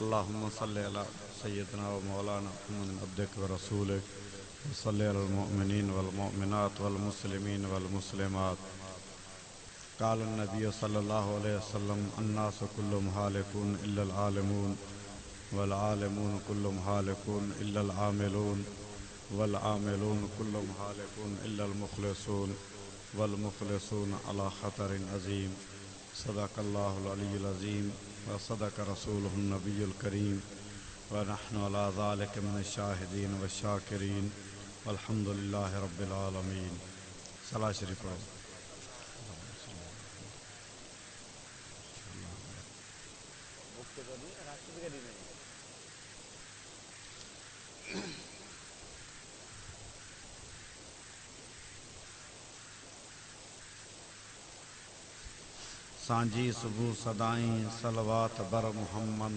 اللهم صل على سيدنا ومولانا محمد عبدك ورسولك وصل على المؤمنين والمؤمنات والمسلمين والمسلمات. قال النبي صلى الله عليه وسلم الناس كلهم هالكون إلا العالمون والعالمون كلهم هالكون إلا العاملون والعاملون كلهم هالكون إلا المخلصون والمخلصون على خطر عظيم. صدق الله العلي العظيم وصدق رسوله النبي الكريم ونحن على ذلك من الشاهدين والشاكرين والحمد لله رب العالمين. صلاة شریف پڑھو. سانجی صبح صدائیں صلوات بر محمد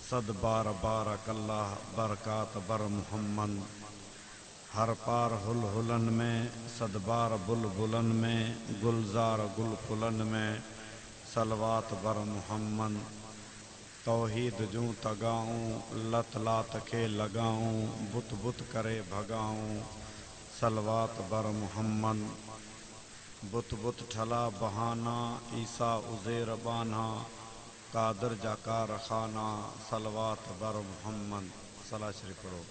صد بار بارک اللہ برکات بر محمد. ہر پار ہل ہلن میں صد بار بل بلن میں گلزار گل پھلن میں صلوات بر محمد. توحید جوں تگاؤں لت لات کے لگاؤں بت بت کرے بھگاؤں صلوات بر محمد. بت بت ٹھلا بہانا عیسیٰ عزیر بانا قادر جا کارخانہ صلوات بر محمد. صلاة شریف پڑھو.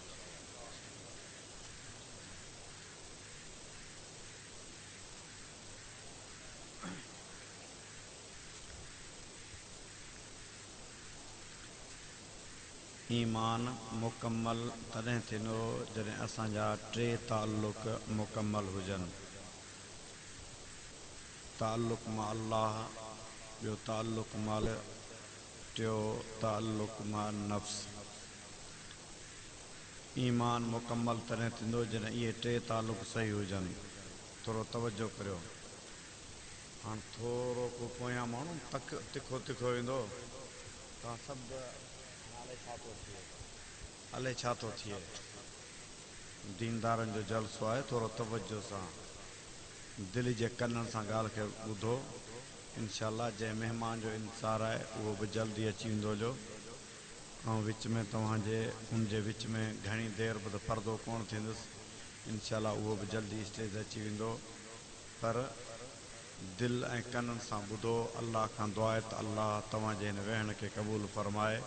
ایمان مکمل تڏहिं थींदो जॾहिं असांजा टे ताल्लुक़ मुकमल हुजनि. ताल्लुक़ मां अल्लाह, ॿियो ताल्लुक़ माल, टियों ताल्लुक़ मां नफ़्स. ईमान मुकमल तॾहिं थींदो जॾहिं इहे टे ताल्लुक़ सही हुजनि. थोरो तवजो करियो. हाणे थोरो को पोयां माण्हू तिखो तिखो ईंदो. तव्हां सभु हले छा थो थिए. दीनदारनि जो जलसो आहे. थोरो तवजो सां दिलि जे कननि सां ॻाल्हि खे ॿुधो. इनशाअल्लाह जंहिं महिमान जो इंतज़ारु आहे उहो बि जल्दी अची वेंदो जो. ऐं विच में तव्हांजे उनजे विच में घणी देरि बि त परदो कोन थींदुसि. इनशाअल्लाह उहो बि जल्दी स्टेज अची वेंदो. पर दिलि ऐं कननि सां ॿुधो. अल्लाह खां दुआ आहे त अल्लाह तव्हांजे हिन वेहण खे क़बूल फरमाए.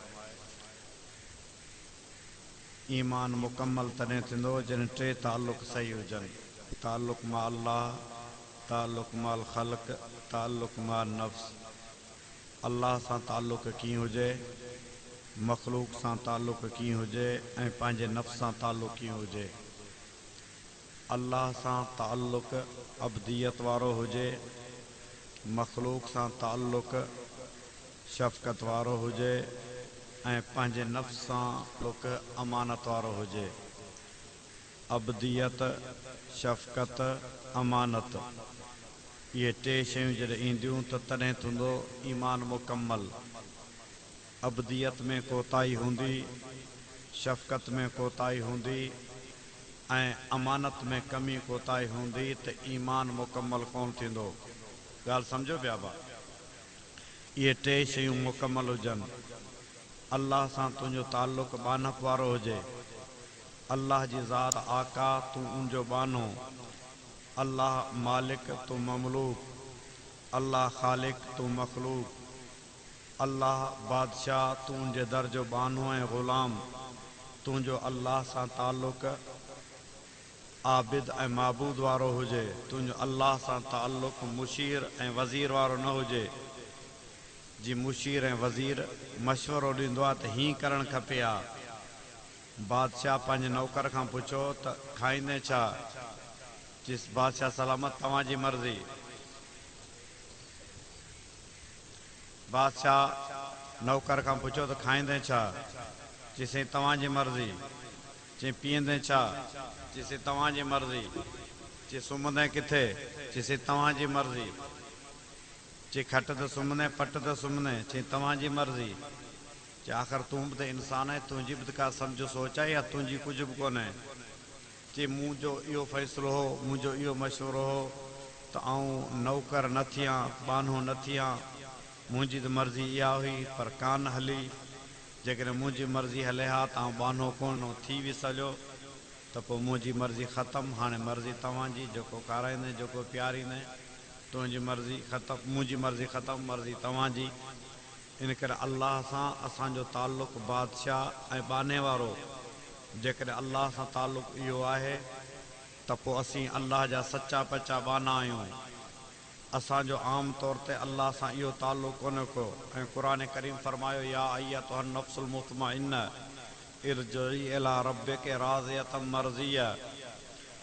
ईमान मुकमल तॾहिं थींदो जॾहिं टे ताल्लुक़ सही हुजनि. ताल्लुक़ मां अल्लाह, ताल्लुक़ माल ख़ल्क़, ताल्लुक़ मां नफ़्स. अल्लाह सां ताल्लुक़ कीअं हुजे, मख़लूक़ सां ताल्लुक़ कीअं हुजे ऐं पंहिंजे नफ़्स सां ताल्लुक़ कीअं हुजे. अल्लाह सां ताल्लुक़ अब्दियत वारो हुजे, मख़लूक़ सां ताल्लुक़ शफ़क़त वारो हुजे ऐं पंहिंजे नफ़्स सां ताल्लुक़ अमानत वारो हुजे. अब्दियत, शफ़क़त, अमानत, इहे टे शयूं जॾहिं ईंदियूं त तॾहिं थींदो ईमान मुकमल. अब्दियत में कोताही हूंदी, शफ़क़त में कोताही हूंदी ऐं अमानत में कमी कोताही हूंदी त ईमान मुकमल कोन थींदो. ॻाल्हि सम्झो पिया बा. इहे टे शयूं मुकमल हुजनि. अल्लाह सां तुंहिंजो ताल्लुक़ बानप वारो हुजे. अल्लाह जी ज़ात आका तूं उनजो बानो. अल्लाह मालिक तूं ममलूक. अल्लाह ख़ालिक तूं मख़लूक. अल्लाह बादशाह तूं उनजे दर जो बानो ऐं ग़ुलाम. तुंहिंजो अल्लाह सां ताल्लुक़ आबिद ऐं माबूद वारो हुजे. तुंहिंजो अल्लाह सां ताल्लुक़ मुशीर ऐं वज़ीर वारो न हुजे. जी मुशीर ऐं वज़ीर मशवरो ॾींदो आहे त हीअं करणु खपे हा. बादशाह पंहिंजे नौकर खां पुछो त खाईंदे छा. जिस बादशाह सलामत तव्हांजी मर्ज़ी. बादशाह नौकर खां पुछो त खाईंदे छा. चईं तव्हांजी मर्ज़ी. चईं पीअंदे छा. चईं तव्हांजी मर्ज़ी. चईं सुम्हंदे किथे. चईं तव्हांजी मर्ज़ी. चईं खट ते सुम्हंदे पट ते सुम्हंदे. चईं तव्हांजी मर्ज़ी. चईं आख़िर तूं बि त इंसान आहे. तुंहिंजी बि त का सम्झ सोच आहे या तुंहिंजी कुझु बि कोन्हे. चईं मुंहिंजो इहो फ़ैसिलो हो, मुंहिंजो इहो मशवरो हो त आऊं नौकर न थियां, बानो न थियां. मुंहिंजी त मर्ज़ी इहा हुई पर कान हली. जेकॾहिं मुंहिंजी मर्ज़ी हले हा तव्हां बानो कोन थी बि सॼो त पोइ मुंहिंजी मर्ज़ी ख़तमु, हाणे मर्ज़ी तव्हांजी, जेको खाराईंदे जेको प्यारींदे, तुंहिंजी मर्ज़ी ख़तमु, मुंहिंजी मर्ज़ी ख़तमु, मर्ज़ी तव्हांजी। इन करे अल्लाह सां असांजो ताल्लुक़ बादशाह ऐं बाने वारो, जेकॾहिं अल्लाह सां ताल्लुक़ इहो आहे त पोइ असीं अल्लाह जा सचा पचा बाना आहियूं। असांजो आम तौर ते अल्लाह सां इहो ताल्लुक़ कोन्हे को। ऐं क़ुर करीम फरमायो या अय्यतुहन नफ्सुल मुतमइन्ना इरजिई इला रब्बिक राज़ियतम मर्ज़िया।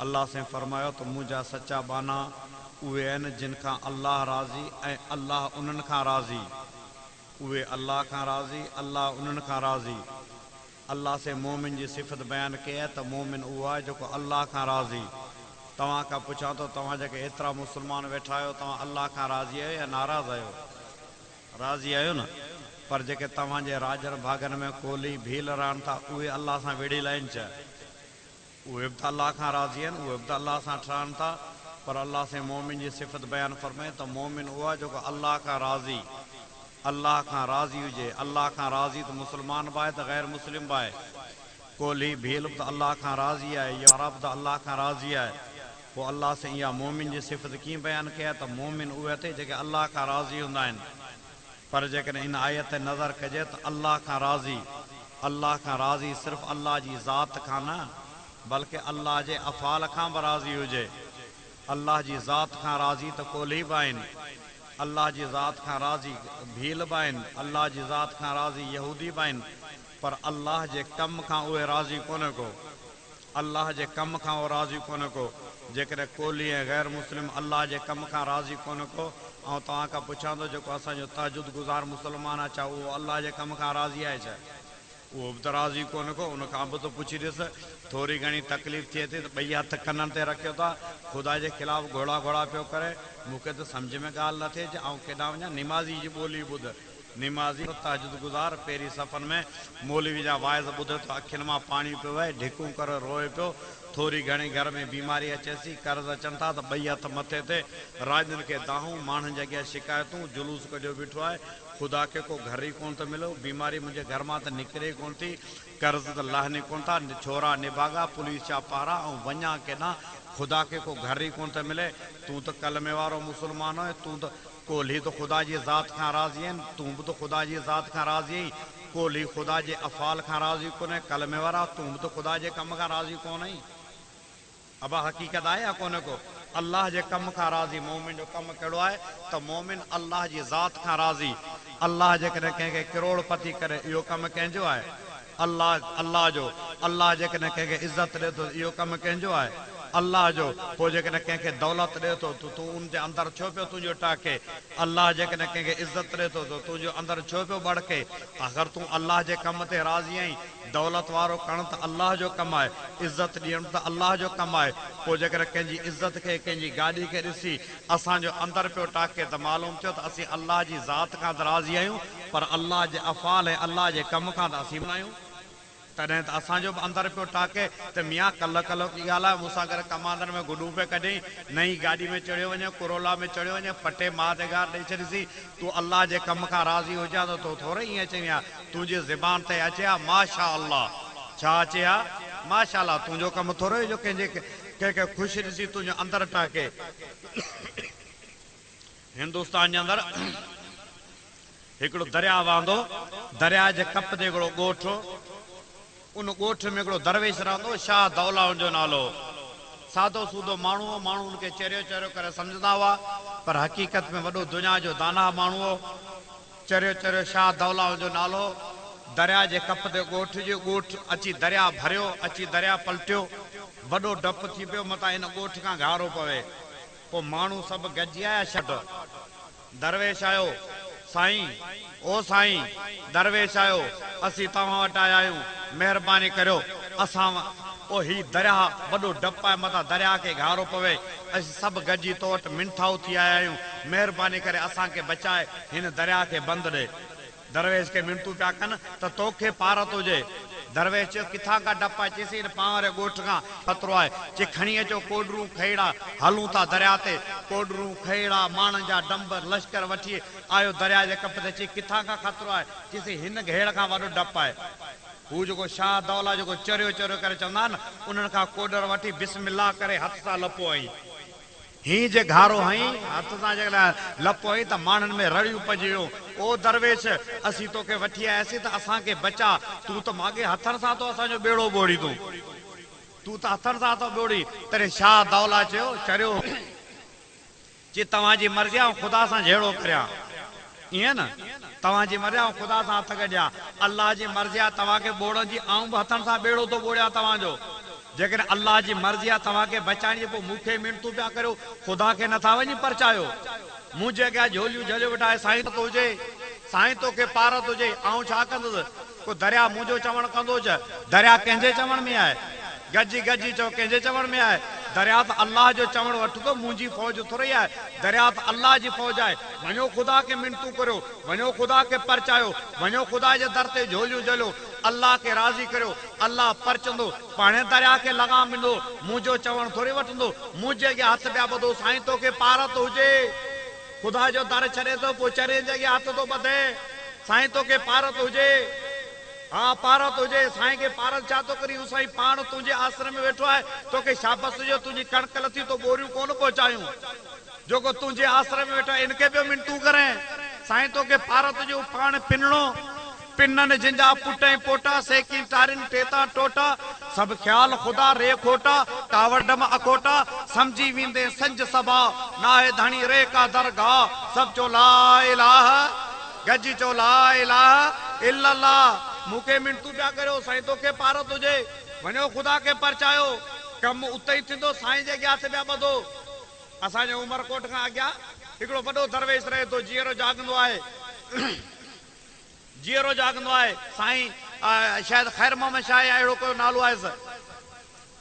अल्लाह से फरमायो त मुंहिंजा सचा बाना उहे आहिनि जिन खां अल्लाह राज़ी ऐं अल्लाह उन्हनि खां राज़ी। उहे अल्लाह खां राज़ी, अल्लाह उन्हनि खां राज़ी। अल्लाह से मोमिन जी सिफ़त बयानु कई आहे त मोमिन उहो आहे जेको अल्लाह खां राज़ी। तव्हां खां पुछां थो, तव्हां जेके एतिरा मुस्लमान वेठा आहियो, तव्हां अल्लाह खां राज़ी आहियो या नाराज़ आहियो? राज़ी आहियो न? पर जेके तव्हांजे राजनि भागनि में कोली भील रहनि था, उहे अल्लाह सां विढ़ियल आहिनि छा? उहे बि त अल्लाह खां राज़ी आहिनि, उहे बि त अल्लाह सां ठहनि था। पर अल्लाह से मोमिन जी सिफ़त बयानु फरमाए त मोमिन उहो आहे जेको अल्लाह खां राज़ी, अल्लाह खां राज़ी हुजे। अल्लाह खां राज़ी त मुस्लमान बि आहे त गैर मुस्लिम बि आहे। कोली भील बि त अल्लाह खां राज़ी आहे, या अरब त अल्लाह खां राज़ी आहे। पोइ अल्लाह से इहा मोमिन जी सिफ़त कीअं बयानु कई आहे त मोमिन उहे थिए जेके अल्लाह खां राज़ी हूंदा आहिनि। पर जेकॾहिं इन आयत ते नज़र कजे त अल्लाह खां राज़ी, अल्लाह खां राज़ी सिर्फ़ु अल्लाह जी ज़ात खां न, बल्कि अल्लाह जे अफ़ाल खां बि राज़ी हुजे। अल्लाह जी ज़ात खां राज़ी त कोली बि आहिनि, अल्लाह जी ज़ात खां राज़ी भील बि आहिनि, अल्लाह जी ज़ात खां राज़ी यहूदी बि आहिनि। पर अल्लाह जे कम खां उहे राज़ी कोन्हे को। अल्लाह जे कम खां उहो राज़ी कोन्हे को। जेकॾहिं कोली ऐं गैर मुस्लिम अल्लाह जे कम खां राज़ी कोन्हे को, ऐं तव्हां खां पुछां थो जेको असांजो तहजुद गुज़ार मुस्लमान आहे, छा उहो अल्लाह जे कम खां राज़ी आहे छा? उहो बि त राज़ी कोन्हे को। उनखां बि त पुछी ॾिस, थोरी घणी तकलीफ़ थिए थी त ॿई हथ कननि ते रखियो था, ख़ुदा जे ख़िलाफ़ु घोड़ा घोड़ा पियो करे। मूंखे त सम्झ में ॻाल्हि न थिए, ऐं केॾां वञा निमाज़ी जी ॿोली ॿुध। निमाज़ी तहजुद गुज़ार पहिरीं सफ़नि में मौलवी जा वाइज़ ॿुधे थो, अखियुनि मां पाणी पियो वहे, ढिकूं करे रोए पियो। थोरी घणी घर में बीमारी अचेसि, कर्ज़ अचनि था त ॿई हथ मथे ते, राॼनि खे दाहूं, माण्हुनि जे अॻियां शिकायतूं, जुलूस कढियो बीठो आहे। ख़ुदा खे को घर ई कोन थो मिले, बीमारी मुंहिंजे घर मां त निकिरे ई कोन थी, कर्ज़ त लहनि कोन था, छोरा निभागा, पुलिस जा पारा, ऐं वञा केॾां, ख़ुदा खे को घर ई कोन थो मिले। तूं त कलमे वारो मुस्लमान आहीं, तूं त कोली त ख़ुदा जी ज़ात खां राज़ी आहिनि, तूं बि त ख़ुदा जी ज़ात खां राज़ी आहीं। कोली ख़ुदा जे अफ़ाल खां राज़ी कोन्हे, कलमे वारा तूं बि त ख़ुदा जे कम खां राज़ी कोन आहीं। अबा हक़ीक़त आहे या कोन्हे को? अल्लाह जे कम खां राज़ी। मोमिन जो कमु कहिड़ो आहे त मोमिन अल्लाह जी ज़ात खां राज़ी। अल्लाह जेकॾहिं कंहिंखे करोड़पति करे, इहो कमु कंहिंजो आहे? अल्लाह जो। अल्लाह जेकॾहिं कंहिंखे इज़त ॾिए थो, इहो कमु कंहिंजो आहे? अल्लाह जो। पोइ जेकॾहिं कंहिंखे दौलत ॾिए थो त तूं उन जे अंदरि छो पियो तुंहिंजो टाके? अल्लाह जेकॾहिं कंहिंखे इज़त ॾिए थो त तुंहिंजो अंदरि छो पियो भड़के? अगरि तूं अल्लाह जे कम ते राज़ी आहीं, दौलत वारो करणु त अल्लाह जो कमु आहे, इज़त ॾियणु त अल्लाह जो कमु आहे। पोइ जेकॾहिं कंहिंजी इज़त खे, कंहिंजी गाॾी खे ॾिसी असांजो अंदरि पियो टाके त मालूम थियो त असीं अल्लाह जी ज़ात खां त राज़ी आहियूं, पर अल्लाह जे अफ़ाल ऐं अल्लाह जे कम खां त असीं न आहियूं। तॾहिं त असांजो बि अंदरि पियो टाके त मियां कल्ह की ॻाल्हि आहे, मूंसां गॾु कमांदर में गुॾू पे कढई, नई गाॾी में चढ़ियो वञे, कोरोला में चढ़ियो वञे, पटे माउ ते गार ॾेई छॾीसीं। तूं अल्लाह जे कम खां राज़ी हुजां त तूं थोरो ईअं चई आहे, तुंहिंजी ज़बान ते अचे हा माशा अल्लाह। छा अचे हा? माशा अल्लाह। तुंहिंजो कमु थोरो ई जो कंहिंखे ख़ुशि ॾिसी तुंहिंजो अंदरि टाके। हिंदुस्तान जे अंदरि हिकिड़ो दरिया वहंदो, दरिया जे कप ते हिकिड़ो ॻोठ, उन ॻोठ में हिकिड़ो दरवेश रहंदो, शाह दौला जो नालो। सादो सूदो माण्हू हो, माण्हू हुनखे चरियो चरियो करे सम्झंदा हुआ, पर हक़ीक़त में वॾो दुनिया जो दाना माण्हू हो। चरियो चरियो शाह दौला जो नालो। दरिया जे कप ते ॻोठ जो ॻोठ अची दरिया भरियो, अची दरिया पलटियो, वॾो डपु थी पियो, मथां इन ॻोठ खां घारो पवे। पोइ माण्हू सभु गॾिजी आया, छॾ दरवेश आयो, साईं ओ साईं दरवेश आयो, असीं तव्हां वटि आया आहियूं, महिरबानी करियो असां ओ ही दरिया वॾो डपु आहे, मथां दरिया खे घारो पवे, असीं सभु गॾिजी तो वटि मिंठाऊ थी आया आहियूं, महिरबानी करे असांखे बचाए, हिन दरिया खे बंदि ॾे। दरवेश खे मिनतू पिया कनि त तोखे पार थो हुजे, दरवेश चयो किथां का डप आहे? चईसि हिन पांवर ॻोठ खां ख़तरो आहे। चई खणी अचो कोडरूं खैड़ा, हलूं था दरिया ते। कोडरूं खैड़ा माण्हुनि जा डंब लश्कर वठी आयो दरिया जे कप ते। चई किथां खां ख़तरो आहे? चईसि हिन घेड़ खां वॾो डप आहे। हू जेको शाह दौला जेको चरियो चरियो करे चवंदा न, उन्हनि खां कोडर वठी बिस्मिल्लाह करे हथ सां लपो आई। हीअं जे घारो हई हथ सां जेकॾहिं लपो आई त माण्हुनि में रड़ियूं पइजी वियूं। ओ दरवेश, असीं तोखे वठी आयासीं त असांखे बचा, तूं त माॻे हथनि सां तो असांजो बेड़ो ॿोड़ी तूं त हथनि सां तो ॿोड़ी। तॾहिं शाह दौला चयो चरियो चई तव्हांजी मर्ज़ी आहे, ख़ुदा सां जहिड़ो करियां। ईअं न, तव्हांजी मर्ज़ी आहे, ख़ुदा सां हथ गॾियां। अल्लाह जी मर्ज़ी आहे तव्हांखे ॿोड़ण जी, आऊं बि हथनि सां बेड़ो थो ॿोड़ियां तव्हांजो। जेकॾहिं अल्लाह जी मर्ज़ी आहे तव्हांखे बचाइण जी, पोइ मूंखे मिनतूं पिया करियो, ख़ुदा खे नथा वञी परचायो। मुंहिंजे अॻियां झोलियूं झलियो वेठा आहे, साईं तो हुजे, साईं तोखे पारत हुजे, आऊं छा कंदुसि? को दरिया मुंहिंजो चवण कंदो छा? दरिया कंहिंजे चवण में आहे? गजी गजी चओ कंहिंजे चवण में आहे? दरिया त अल्लाह जो चवण वठंदो, मुंहिंजी फ़ौज थोरी आहे। दरिया त अल्लाह जी फ़ौज आहे। वञो ख़ुदा खे मिनतूं करियो, वञो ख़ुदा खे परचायो, वञो ख़ुदा जे दर ते झोलियूं झलियो, अल्लाह खे राज़ी करियो। अल्लाह परचंदो, पाणे दरिया खे लॻाम ॾींदो, मुंहिंजो चवण थोरी वठंदो। मुंहिंजे अॻियां हथ पिया ॿधो, साईं तोखे पारत हुजे। ख़ुदा जो दर छॾे थो, पोइ चरे जे अॻियां हथ थो ॿधे, साईं तोखे पारत हुजे। हा पारत हुजे, साईं खे पारत छा थो करी? साईं पाण तुंहिंजे आश्रम में वेठो आहे, तोखे शाबस हुजे, तुंहिंजी कणक लथी तो बोरियूं कोन पहुचायूं। जेको तुंहिंजे आश्रम में वेठो आहे इनखे बि मिनतूं करे, साईं तोखे पारत हुजे। पाण पिनणो पिननि जिंजा पुट ऐं पोटा, सेकी टारिन टेता टोटा, सभु ख़्याल ख़ुदा रे खोटा, कावड़म अकोटा, समझी वेंदे संज सभा, नाहे धणी रे का दरगाह। सब चो ला इलाहा, गजी चो ला इलाहा इल्लल्लाह। मूंखे मिनतूं पिया करियो, साईं तोखे पारत हुजे, वञो ख़ुदा खे परचायो। कमु उते ई थींदो, साईं जे अॻियां हथ पिया ॿधो। असांजे उमरकोट खां अॻियां हिकिड़ो वॾो दरवेश रहे थो, जीअरो जाॻंदो आहे, जीअरो जाॻंदो आहे। साईं शायदि ख़ैर मोहम्मद शाह या अहिड़ो कोई नालो आहे।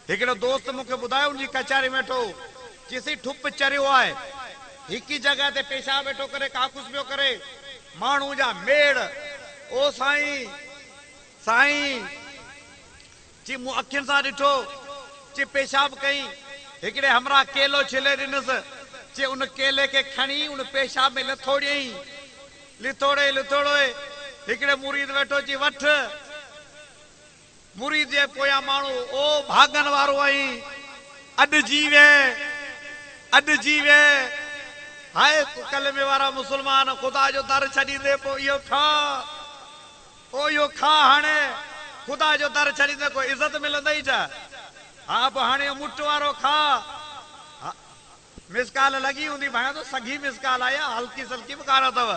हिकिड़ो दोस्त मूंखे ॿुधायो, उनजी कचहरी में वेठो, चईसि ठुप चरियो आहे, हिकु ई जॻह ते पेशाब वेठो करे, काकुस पियो करे, माण्हू जा मेड़। ओ साईं, साईं चई मूं अखियुनि सां ॾिठो, चई पेशाब कई, हिकिड़े हमरा केलो छिले ॾिनसि, चई उन केले खे खणी उन पेशाब में लिथोड़ियई, लिथोड़े लिथोड़े हिकिड़े मुरीद वेठो, चई वठ। मुरीद जे पोयां माण्हू ओ भागन वारो आई, अॼु जीवे, अॼु जीवे। हाय कलमे वारा मुस्लमान, ख़ुदा जो दर छॾींदे पोइ इहो खा, ओ इहो खा। हाणे ख़ुदा जो दर छॾींदे कोई इज़त मिलंदई छा? हा पोइ हाणे मुठ वारो खा। मिसकाल लॻी हूंदी भाई, तो सॻी मिसकाल आया, हल्की सल्की बि कान अथव।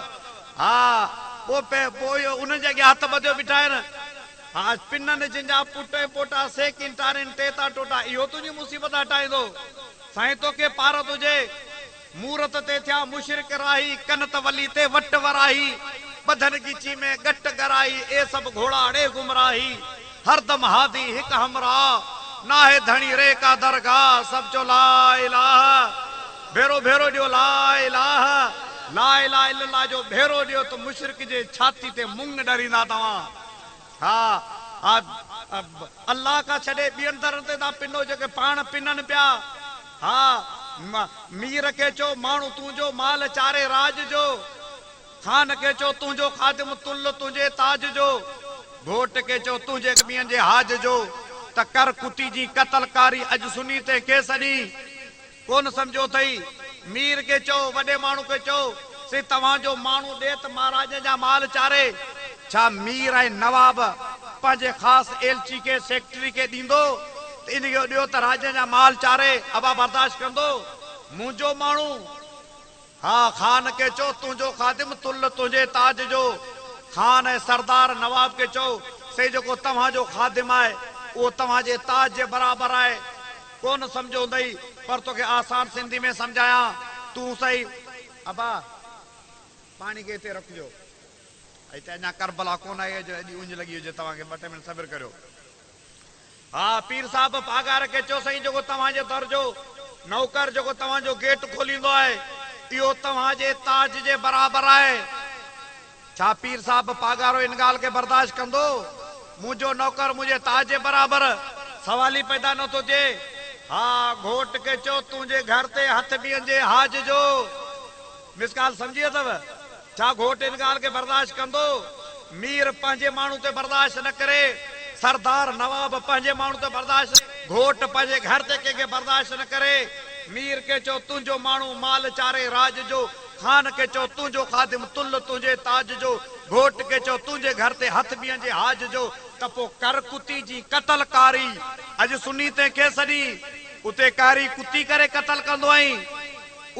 हा पोइ उन जे अॻियां हथ ॿधियो बीठा आहिनि। हा पिननि जिंजा पुट ऐं पोटा, सेकिन टारिन टेता टोटा, इहो तुंहिंजी मुसीबत हटाईंदो। साईं तोखे पारत हुजे। मूरत ते थिया मुशरिक राही, कनत वली ते वट वराही, बदन गिची में गट गराही, ए सब घोड़ा अड़े गुमराही, हरदम हादी हिक हमरा, नाहे धणी रे का दरगाह। सब चो ला इलाहा, भेरो भेरो ॾियो ला इलाहा, ला इलाहा इल्लल्लाह जो भेरो ॾियो त मुशरिक जे छाती ते मुंग डरींदा तव्हां। हा अल्लाह का छॾे ॿियनि दरनि ते तव्हां पिनो, जेके पाण पिननि पिया। हा मीर खे चओ माण्हू तुंहिंजो माल चारे राज जो, खान खे चओ तुंहिंजो खादिम तुल तुंहिंजे ताज जो, घोट खे चओ तुंहिंजे ॿियनि जे हाज जो, त कर कुटी जी कतलकारी अॼु सुनी ते केस ॾी कोन सम्झो अथई। मीर खे चओ, वॾे माण्हू खे चओ, से तव्हांजो माण्हू ॾे त महाराज जा माल चारे। छा मीर ऐं नवाब पंहिंजे ख़ासि एलची खे सेक्रेटरी खे ॾींदो त इन खे ॾियो त राज जा माल चारे? अबा बर्दाश्त कंदो? मुंहिंजो माण्हू। हा खान खे चओ तुंहिंजो खादिम तुल तुंहिंजे ताज जो, खान ऐं सरदार नवाब खे चओ से जेको तव्हांजो खादिम आहे उहो तव्हांजे ताज जे बराबरि आहे। कोन सम्झो हूंदई, पर तोखे आसान सिंधी में सम्झायां, तूं सही। अबा पाणी खे हिते रखिजो, हिते अञा करबला कोन आहे जो एॾी उंज लॻी हुजे, तव्हांखे 2 मिंट सब्र करियो। हा पीर साहिब पागार खे चओ साईं जेको तव्हांजे दर जो नौकर, जेको तव्हांजो गेट खोलींदो आहे, इहो तव्हांजे ताज जे बराबरि आहे। छा पीर साहिब पागारो इन ॻाल्हि खे बर्दाश्त कंदो? मुझो नौकर मुझे ताजे बराबर सवाल ही पैदा न थो थिए। हा घोट के चो तुझे घर ते हथ ॿियनि जे हाज जो मिस ॻाल्हि सम्झी अथव छा? घोट इन ॻाल्हि खे बर्दाश्त कंदो? मीर पंहिंजे माण्हू ते बर्दाश्त न करे, सरदार नवाब पंहिंजे माण्हू ते बर्दाश्त, घोट पंहिंजे घर ते कंहिंखे बर्दाश्त न करे। मीर के चो तुंहिंजो माण्हू माल चारे राज जो, खान के चो तुंहिंजो खादिम तुल तुंहिंजे ताज जो, घोट के चो तुंहिंजे घर ते हथ ॿियनि जे हाज जो, त पोइ कर कुती जी कतलकारी। अॼु सुनी ते खे सॼी उते कारी कुती करे कतल कंदो आहीं,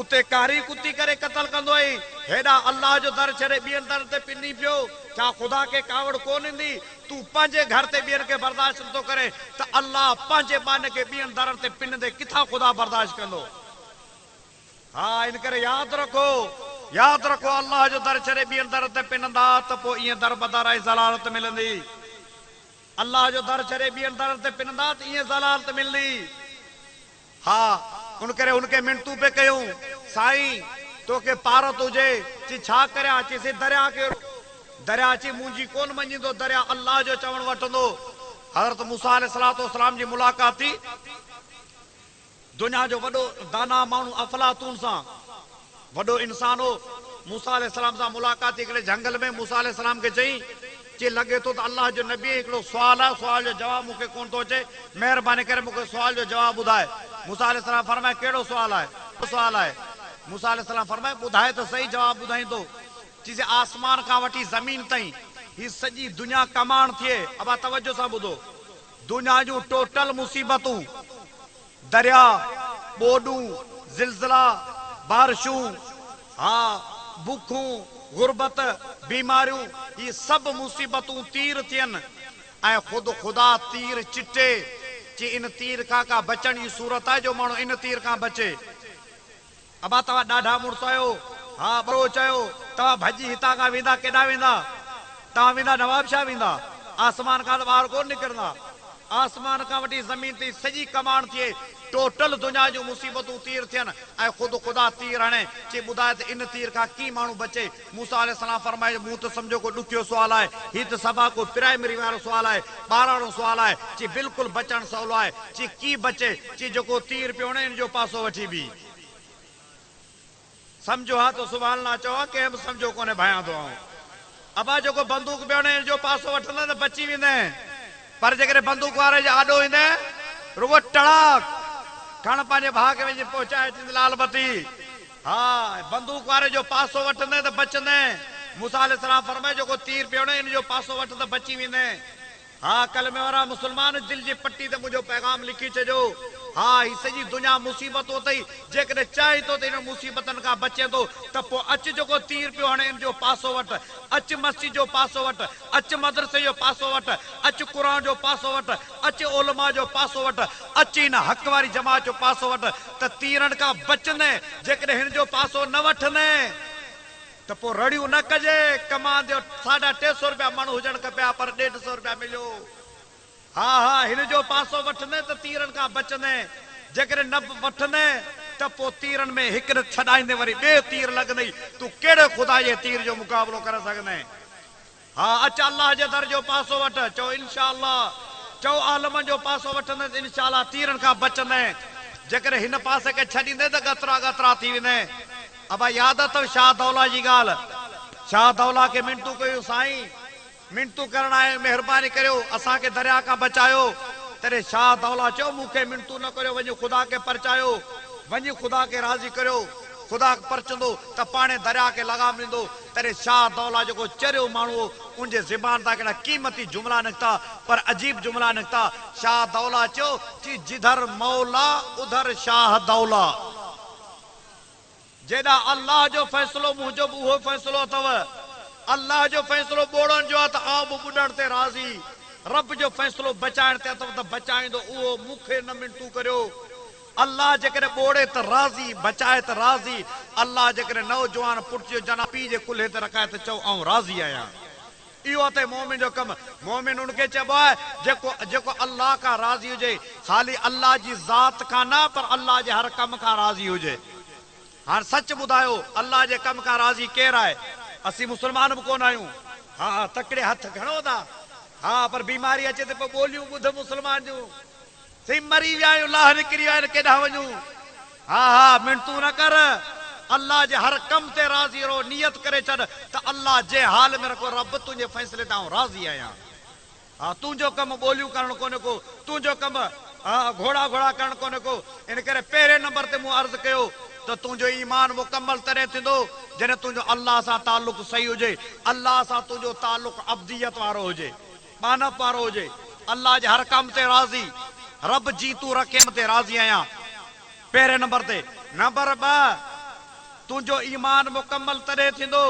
उते कारी कुती करे कतल कंदो आहीं। हेॾा अल्लाह जो दर छॾे ॿियनि दर ते पिनी पियो, छा ख़ुदा खे कावड़ कोन ईंदी? तूं पंहिंजे घर ते ॿियनि खे बर्दाश्त नथो करे त अल्लाह पंहिंजे बाने खे ॿियनि दरनि ते पिनंदे किथां ख़ुदा बर्दाश्त कंदो? हा इन करे यादि रखो अल्लाह जो दर छॾे ॿियनि दर ते पिनंदा त पोइ ईअं दर बदर ऐं ज़लालत मिलंदी। अल्लाह जो दर छॾे ॿियनि दर ते पिनंदा त ईअं ज़लालत मिलंदी। हा उन करे उनखे मिनतू पे कयूं, साईं तोखे पारत हुजे ची छा करियां? चईसि दरिया खे, दरिया ची मुंहिंजी कोन मञींदो, दरिया अल्लाह जो चवण वठंदो। हज़रत मूसा अलैहिस्सलाम जी मुलाक़ात थी, दुनिया जो वॾो दाना माण्हू अफलातून सां, वॾो इंसान हो, मूसा अलैहिस्सलाम सां मुलाक़ात थी हिकिड़े जंगल में। मूसा अलैहिस्सलाम खे चई कि लॻे थो त अल्लाह जो नबी हिकिड़ो सुवाल आहे, सुवाल जो जवाबु मूंखे कोन थो अचे, महिरबानी करे मूंखे सुवाल जो जवाबु ॿुधाए। मूसा अलैहिस्सलाम फरमाए कहिड़ो सुवाल आहे? सुवाल आहे। मूसा अलैहिस्सलाम फरमाए ॿुधाए त सही, जवाबु ॿुधाईंदो। चइजे आसमान खां वठी ज़मीन ताईं ही सॼी दुनिया कमाण थिए। अबा तवजो सां ॿुधो, दुनिया जूं टोटल मुसीबतूं, दरिया, ॿोॾूं, ज़िलज़िला, बारिशूं, हा बुखूं, गुरबत, बीमारियूं, ये सभु मुसीबतूं तीर थियनि ऐं ख़ुदा तीर चिटे ची इन तीर खां का बचण जी सूरत आहे जो माण्हू इन तीर खां बचे। अबा तव्हां ॾाढा मुड़ुस आहियो, हा बरो चयो, तव्हां भॼी हितां खां वेंदा केॾा वेंदा? तव्हां वेंदा नवाबशाह वेंदा, आसमान खां त ॿाहिरि कोन निकिरंदा। आसमान खां वठी ज़मीन ताईं सॼी कमाण थिए, टोटल दुनिया जूं मुसीबतूं तीर थियनि ऐं ख़ुदा तीर हणे ची ॿुधाए त इन तीर खां कीअं माण्हू बचे। मूसा अलैहिस्सलाम फरमाए मूं त सम्झो को ॾुखियो सुवाल आहे, हीउ त सभा को प्राइमरी वारो सुवाल आहे, ॿाराणो सुवाल आहे। ची बिल्कुलु बचणु सवलो आहे। ची कीअं बचे? ची जेको तीर पियो हणे इन जो पासो वठी बि सम्झो हा तो सुभाणे न चओ कंहिं बि सम्झो कोन्हे भायां थो आऊं। अबा जेको बंदूक पियो हणे इन जो पासो वठंदे त बची वेंदे, पर जेकॾहिं बंदूक वारे जो आॾो ईंदे रुगो टड़ाक खण पंहिंजे भाउ खे वञी पहुचाए थींदी लाल बती। हा बंदूक वारे जो पासो वठंदे त बचंदे। मूसा अलैहिस्सलाम फरमाए जेको तीर पियो हणे इन जो पासो वठ त बची वेंदे। हा कलमे वारा मुस्लमान दिल जी पट्टी ते मुंहिंजो पैगाम लिखी छॾियो। हा ही सॼी दुनिया मुसीबतूं अथई, जेकॾहिं चाहे थो त इन मुसीबतनि खां बचे थो त पोइ अच जेको तीर पियो हणे इन जो पासो वठ, अच मस्जिद जो पासो वठ, अच मदरसे जो पासो वठ, अच क़ुरान जो पासो वठ, अच उलमा जो पासो वठ, अच इन हक़ वारी जमात जो पासो वठ त तीरनि खां बचंदे। जेकॾहिं हिन जो पासो न वठंदे त पोइ रड़ियूं न कजे, कमान जो 350 रुपया माण्हू हुजणु खपे पर 150 रुपया मिलियो। हा हा हिन जो पासो वठंदे त तीरनि खां बचंदे, जेकॾहिं न वठंदे त पोइ तीरनि में हिकु न छॾाईंदे वरी ॿिए तीर लॻंदई, तूं कहिड़े ख़ुदा जे तीर जो मुक़ाबिलो करे सघंदे? हा अच अल्लाह जे दर जो पासो वठ, चओ इंशा अल्लाह, चओ आलम जो पासो वठंदे त इंशा अल्लाह तीरनि खां बचंदे। जेकॾहिं हिन पासे खे छॾींदे त गतरा गतरा थी वेंदे। अबा यादि अथव शाह दौला जी ॻाल्हि? शाह दौला खे मिनतू कयूं, साईं मिनतू करण आहे, महिरबानी करियो असांखे दरिया खां बचायो। तॾहिं शाह दौला चयो मूंखे मिनतू न करियो, वञी ख़ुदा खे परचायो, वञी ख़ुदा खे राज़ी करियो। ख़ुदा परचंदो त पाणे दरिया खे लगाम ॾींदो। तॾहिं शाह दौला जेको चरियो माण्हू उनजे ज़बान तां कहिड़ा क़ीमती जुमिला निकिता, पर अजीब जुमिला निकिता। शाह दौला चयो कि जिधर मौला उधर शाह दौला। जेॾा अल्लाह जो फ़ैसिलो मुंहिंजो बि उहो फ़ैसिलो अथव। अल्लाह जो फ़ैसिलो ॿोड़ण जो आहे त आउं बि ॿुॾण ते राज़ी। रब जो फ़ैसिलो बचाइण ते अथव त बचाईंदो, उहो मूंखे न मिनतू करियो। अल्लाह जेकॾहिं ॿोड़े त राज़ी, बचाए त राज़ी। अल्लाह जेकॾहिं नौजवान पुट जो जना पीउ जे कुल्हे ते रखाए त चओ आउं राज़ी आहियां। इहो अथई मोमिन जो कमु। मोमिन उनखे चइबो आहे जेको अल्लाह खां राज़ी हुजे, ख़ाली अल्लाह जी ज़ात खां न पर अल्लाह जे हर कम खां राज़ी हुजे। हाणे सच ॿुधायो अल्लाह जे कम खां राज़ी केरु आहे? असीं मुस्लमान बि कोन आहियूं। हा तकिड़े हथ खणो था, हाँ पर बीमारी अचे तो बोलियूं ॿुध मुसलमान जूं सही मरी विया आहियूं लाह निकिरी विया आहिनि केॾां वञूं हाँ हाँ मिनतूं न कर अल्लाह जे हर कम ते राज़ी रहो नियत करे छॾ त अल्लाह जे हाल में रखो रब तुंहिंजे फ़ैसिले तां राज़ी आहियां हाँ तुंहिंजो कमु ॿोलियूं करणु कोन्हे को तुंहिंजो कमु हाँ घोड़ा घोड़ा करणु कोन्हे को इन करे पहिरें नंबर ते मूं अर्ज़ु कयो त तुंहिंजो ईमान मुकम्मल तॾहिं थींदो जॾहिं तुंहिंजो अल्लाह सां ताल्लुक़ सही हुजे अल्लाह सां तुंहिंजो ताल्लुक़ अब्दियत वारो हुजे मानव वारो हुजे अल्लाह जे हर कम ते राज़ी रब जी तूं रखे ते राज़ी आहियां पहिरें नंबर ते नंबर ॿ तुंहिंजो ईमान मुकम्मल तॾहिं थींदो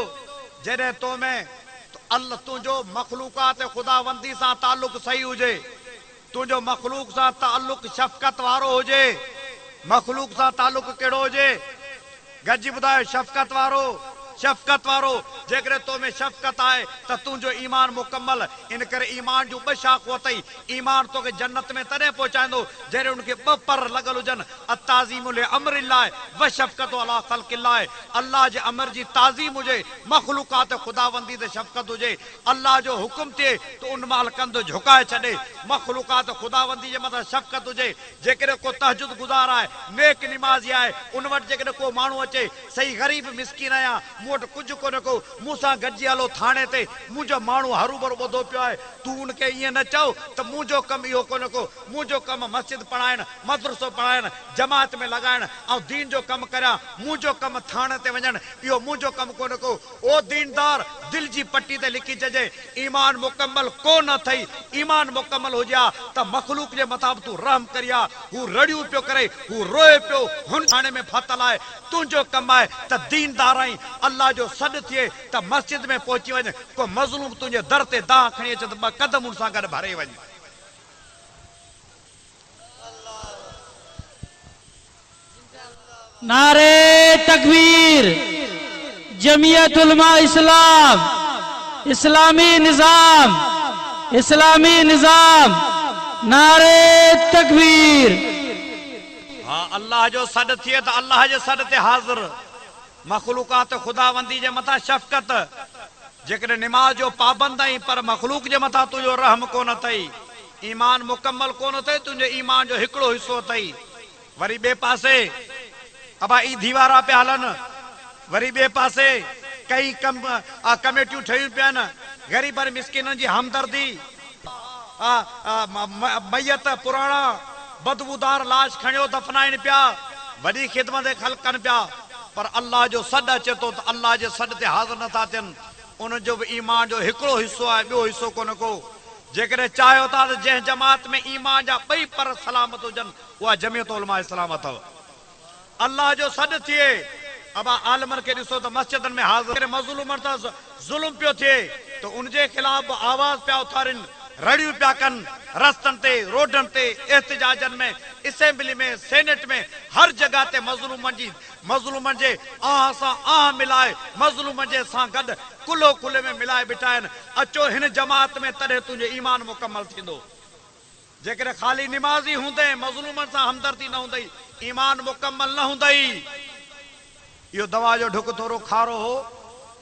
जॾहिं तो में अल्लाह तुंहिंजो मखलूकात ख़ुदावंदी सां ताल्लुक़ सही हुजे तुंहिंजो मखलूक सां ताल्लुक़ शफ़क़त वारो हुजे मखलूक सां ताल्लुक़ कहिड़ो हुजे गॾिजी ॿुधायो शफ़क़त वारो जेकॾहिं तो में शफ़क़त आहे त तुंहिंजो ईमान मुकम्मल इन करे ईमान जूं ॿ शाख़ूं अथई ईमान तोखे जन्नत में तॾहिं पहुचाईंदो जॾहिं उनखे ॿ पर लॻल हुजनि अताज़ीम ले अम्रिल्लाह व शफ़क़त अला ख़ल्क़िल्लाह अल्लाह जे अमर जी ताज़ीम हुजे मख़लूक़ात ख़ुदावंदी ते शफ़क़त हुजे अल्लाह जो हुकुम थिए त उन महिल कंधु झुकाए छॾे मख़लूक़ात ख़ुदावंदी जे मथां शफ़क़त हुजे जेकॾहिं को तहजुद गुज़ार आहे नेक निमाज़ी आहे उन वटि जेकॾहिं को माण्हू अचे सही ग़रीब मिसकीन आहियां मूं वटि कुझु कोन्हे को मूंसां गॾिजी हलो थाणे ते मुंहिंजो माण्हू हरू भरू ॿुधो पियो आहे तूं उनखे ईअं न चओ त मुंहिंजो कमु इहो कोन्हे को मुंहिंजो कमु मस्जिद पढ़ाइणु मदरसो पढ़ाइणु जमात में लॻाइणु ऐं दीन जो कमु करियां मुंहिंजो कमु थाणे ते वञणु इहो मुंहिंजो कमु कोन्हे को ओ दीनदार दिलि जी पटी ते लिखी छॾिजे ईमान मुकम्मल कोन अथई ईमान मुकम्मल हुजे हा त मख़लूक जे मथां बि तूं रहम करी हा हू रड़ियूं पियो करे हू रोए पियो हुन थाणे में फाथल आहे तुंहिंजो कमु आहे त दीनदार आहीं अल्लाह जो सॾु थिए त मस्जिद में पहुची वञ को मज़लूम तुंहिंजे दर ते दाह खणी अचे त ॿ कदम उन सां गॾु भरे वञ नारे तकबीर जमीयत उलमा इस्लाम इस्लामी निजाम नारे तकबीर हाँ अल्लाह जो सॾु थिए त अल्लाह जे सॾ ते हाज़िर मखलूकात ख़ुदावंदी जे मथां शफ़क़त जेकॾहिं निमाज़ जो पाबंद आहीं पर मखलूक जे मथां तुंहिंजो रहम कोन अथई ईमान मुकम्मल कोन अथई तुंहिंजे ईमान जो हिकिड़ो हिसो अथई वरी ॿिए पासे अबा ई दीवारा पिया हलनि वरी ॿिए पासे कई कमेटियूं ठहियूं पिया आहिनि ग़रीबनि मिसकिननि जी हमदर्दी मैयत पुराणा बदबूदार लाश खणियो दफ़नाइनि पिया वॾी ख़िदमत ख़ल्क़ कनि पिया पर अल्लाह जो सॾु अचे थो त अल्लाह जे सॾ ते हाज़िर नथा थियनि उनजो बि ईमान जो हिकिड़ो हिसो आहे ॿियो हिसो कोन्हे को जेकॾहिं चाहियो था त जंहिं जमात में ईमान जा ॿई पर सलामत हुजनि उहा जमीयत उलमा इस्लाम अथव अल्लाह जो सॾु थिए अबा आलमनि खे ॾिसो त मस्जिदनि में हाज़िर मज़लूमनि सां ज़ुल्म पियो थिए त उनजे ख़िलाफ़ आवाज़ पिया उथारिनि रड़ियूं पिया कनि रस्तनि ते रोडनि ते एहतिजाजनि में असेंबली में सेनेट में हर जॻह ते मज़लूमनि जे आह सां आह मिलाए मज़लूमनि जे सां गॾु कुलो कुले में मिलाए बीठा आहिनि अचो हिन जमात में तॾहिं तुंहिंजो ईमान मुकम्मल थींदो जेकॾहिं ख़ाली निमाज़ी हूंदे मज़लूमनि सां हमदर्दी न हूंदई ईमान मुकम्मल न हूंदई इहो दवा जो ढुक थोरो खारो हो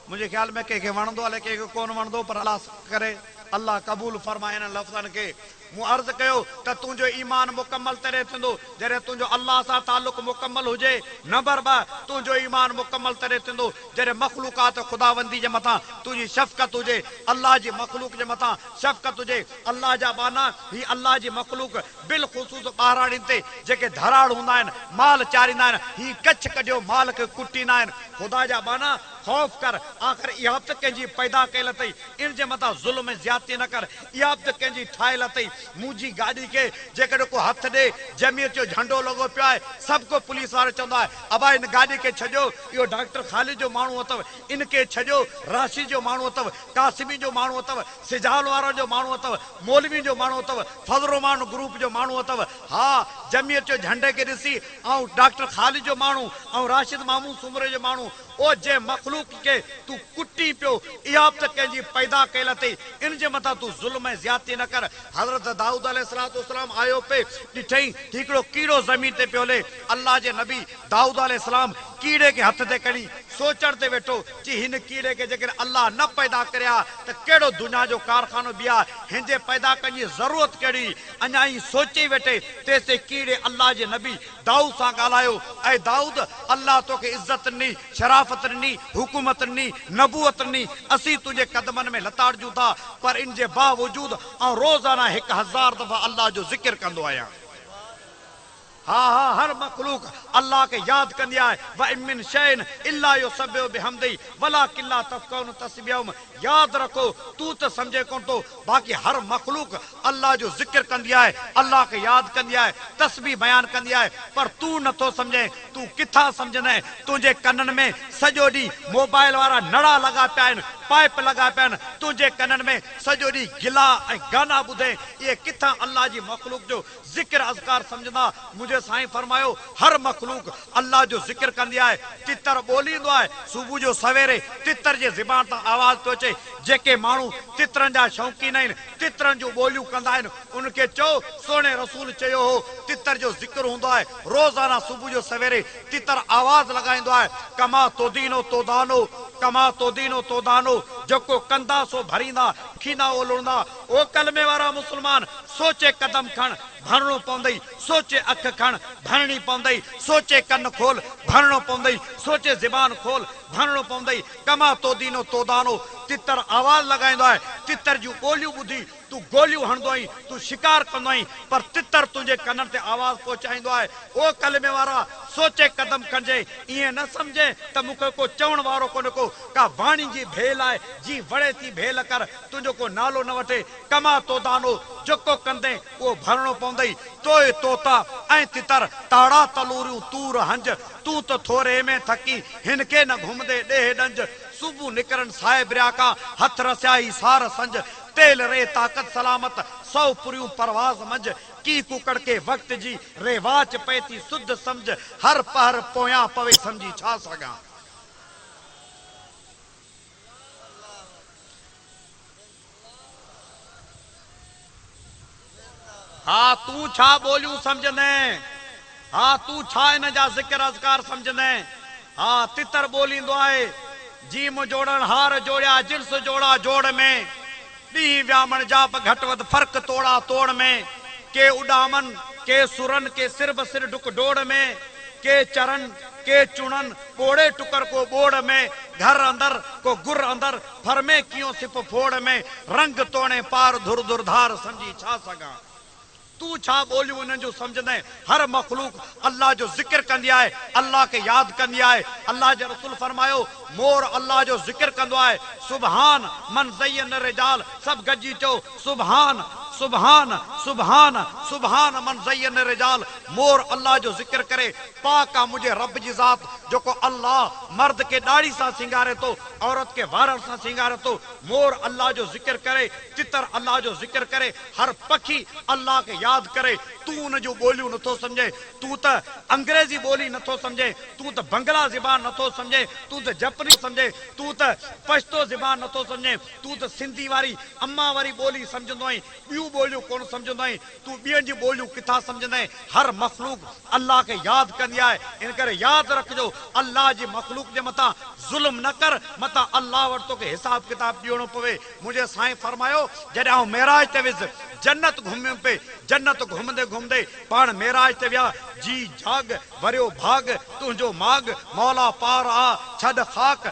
मुंहिंजे ख़्याल में कंहिंखे वणंदो हले कंहिंखे कोन वणंदो पर अलाह करे अल्लाह क़बूल फरमाए हिन लफ़्ज़नि खे मूं अर्ज़ कयो त तुंहिंजो ईमान मुकम्मल तॾहिं थींदो जॾहिं तुंहिंजो अल्लाह सां ताल्लुक़ मुकम्मल हुजे नंबर ॿ तुंहिंजो ईमान मुकम्मल तॾहिं थींदो जॾहिं मख़लूकात ख़ुदावंदी जे मथां तुंहिंजी शफ़क़त हुजे अल्लाह जी मख़लूक जे मथां शफ़क़त हुजे अल्लाह जा बाना ही अल्लाह जी मख़लूक बिलख़ुसूस ॿाराड़ियुनि ते जेके धराड़ हूंदा आहिनि माल चारींदा आहिनि ही कच्छ कढियो माल खे कुटींदा आहिनि ख़ुदा जा बाना खौफ़ कर आख़िर इहा बि त कंहिंजी पैदा कयल अथई इन जे मथां ज़ुल्म ऐं ज़्यादती न कर इहा बि त कंहिंजी ठाहियल अथई मुंहिंजी गाॾी खे जेकॾहिं को हथ ॾे जमीयत जो झंडो लॻो पियो आहे सभु को पुलिस वारो चवंदो आहे अबा हिन गाॾी खे छॾियो इहो डॉक्टर ख़ालिद जो माण्हू अथव इनखे छॾियो राशिद जो माण्हू अथव कासिमी जो माण्हू अथव सिजाल वारो जो माण्हू अथव मौलवी जो माण्हू अथव फज़लुरहमान ग्रुप जो माण्हू अथव हा जमीयत जो झंडे खे ॾिसी ऐं डॉक्टर ख़ालिद जो माण्हू ऐं राशिद मामूद सुमरे जो माण्हू ओ जे मखलूक खे तूं कुटी पियो इहा बि त कंहिंजी पैदा कयल अथई इन जे मथां तूं ज़ुल्म ऐं ज़्यादती न कर हज़रत दाऊद अलैहिस्सलाम आयो पे ॾिठई हिकिड़ो कीड़ो ज़मीन ते पियो हले अल्लाह जे नबी दाऊद अलैहिस्सलाम कीड़े खे हथ ते खणी सोचण ते वेठो जी हिन कीड़े के जेकर अल्लाह न पैदा करया त केड़ो दुनिया जो कारखानो बिया हिंजे पैदा करण जी जरूरत केड़ी अञा ही सोची वेठे तेसे कीड़े अल्लाह जे नबी दाऊद सां ॻाल्हायो ऐं दाऊद अल्लाह तोखे इज्जत ॾिनी शराफत ॾिनी हुकूमत ॾिनी नबूअत ॾिनी असीं तुंहिंजे कदमनि में लताड़जूं था पर इन जे बावजूद ऐं रोज़ाना 1000 दफ़ा अल्लाह जो ज़िक्र कंदो आहियां हाँ हाँ हर मखलूक अल्लाह के याद कंदी आहे व मिन शैइन इल्ला युसब्बिहु बिहम्दी वलाकिन ला तफ़क़हून तस्बीहहुम याद रखो तू तो समझे कोन तो बाकी हर मखलूक अल्लाह जो जिक्र कंदी आहे अल्लाह के याद कंदी आहे तस्बीह बयान कंदी आहे पर तू नथो समझे तू किथा समझने तुझे कनन में सजो डी मोबाइल वाला नड़ा लगा पिया आहिनि पाइप लगा पिया आहिनि तुझे कनन में सजो डी गिला ऐं गाना ॿुधे ये किथा अल्लाह जी मखलूक जो जिक्र अज़कार समझंदा मुझे साईं फरमायो हर मखलूक अल्लाह जो जिक्र कंदी आहे तितर ॿोलींदो आहे सुबुह जो सवेरे तितर जे ज़बान तां आवाज़ तो अचे जेके माण्हू तितरनि जा शौक़ीन आहिनि तितरनि जूं ॿोलियूं कंदा आहिनि उनखे चओ सोने रसूल चयो हो तितर जो जिक्र हूंदो आहे रोज़ाना सुबुह जो सवेरे तितर आवाज़ लॻाईंदो आहे कमा तोदीनो तोदानो कमा तोदीनो तोदानो जेको कंदा सो भरींदा खींदा ओलुणंदा ओ कलमे वारा मुस्लमान सोचे कदम खण भरणो पवंदई सोचे अख खण भरणी पवंदई सोचे कन खोल भरणो पवंदई सोचे ज़बान खोल भरणो पवंदई कमा तोदीनो तोदानो तितर आवाज़ लॻाईंदो आहे तितर जूं ॿोलियूं ॿुधी तू गोलियूं हणंदो आहीं तू शिकार कंदो आहीं पर तितर तुंहिंजे कननि ते आवाज़ पहुचाईंदो आहे ओ कलमे वारा सोचे कदम खणजे ईअं न सम्झे त मूंखे को चवण वारो कोन्हे को का वाणी जी भेल आहे जी वणे थी भेल कर तुंहिंजो को नालो न वठे कमा तोदानो जेको कंदे उहो भरणो पवंदई तोए तोता ऐं तितर ताड़ा तलूरियूं तूर हंज तूं त थोरे में थकी हिन खे न घुमंदे ॾेह ॾंज सुबुह निकरन साहिब रिया का हथ रसियाई सार संज तेल रे ताकत सलामत 100 पुरियूं परवाज़ मंझ की कुकड़ के वक्त जी रेवाच पैती सुध समझ हर पहर पोयां पवे समझी छा सघां हाँ तू छा ॿोलियूं समझंदे हाँ तू छा इन जा ज़िक्र अज़कार समझंदे हाँ तितर ॿोलींदो आहे जीम जोड़न हार जोड़िया जिन्स जोड़ा जोड़ में डी व्यामण जाप घट वध फर्क तोड़ा तोड़ में के उडामन के सुरन के सिर बसिर डुक डोड़ में के चरन के चुणन बोड़े टुकर को बोड़ में घर अंदर को गुर अंदर फरमे कियो सिप फोड़ में रंग तोड़े पार धुर धुरधार समझी छा सगा तू छा ॿोलियूं उन्हनि जो समझंदे हर मखलूक अल्लाह जो जिक्र कंदी आहे अल्लाह के याद कंदी आहे अल्लाह जे रसूल फरमायो मोर अल्लाह जो जिक्र कंदो आहे सुभान मन ज़य्यन रिजाल सब गजी चो सुभान सुभान सुभान सुभान मन ज़य्यन रिजाल मोर अल्लाह जो जिक्र करे पाक आहे मुझे रब जी ज़ात जेको अल्लाह मर्द के दाढ़ी सां सिंगारे तो औरत के वारनि सां सिंगारे तो मोर अल्लाह जो जिक्र करे तितर अल्लाह जो जिक्र करे हर पखी अल्लाह के याद करे तू उन जो ॿोलियूं नथो समझे तू त अंग्रेजी ॿोली नथो समझे तू त बंगला ज़बान नथो समझे तू त जपनी समझे तू त पश्तो ज़बान नथो समझे तू त सिंधी वारी अम्मा वारी ॿोली समझंदो आहीं ॿियूं ॿोलियूं कोन समझंदो आहीं तू ॿियनि जी ॿोलियूं किथां समझंदे हर मखलूक अल्लाह के याद कंदी आहे इन करे याद रखजो अल्लाह जी मखलूक जे मथां ज़ुल्म न कर मथां अल्लाह वटि तोखे हिसाब किताब ॾियणो पवे मुंहिंजे साईं फरमायो जॾहिं आउं मेराज ते वियुसि जन्नत घुमियुमि पे जन्नत घुमंदे घुमंदे पाण मेराज ते विया जी जाग वरियो भाग तुंहिंजो माग मौला पार आ छॾ खाक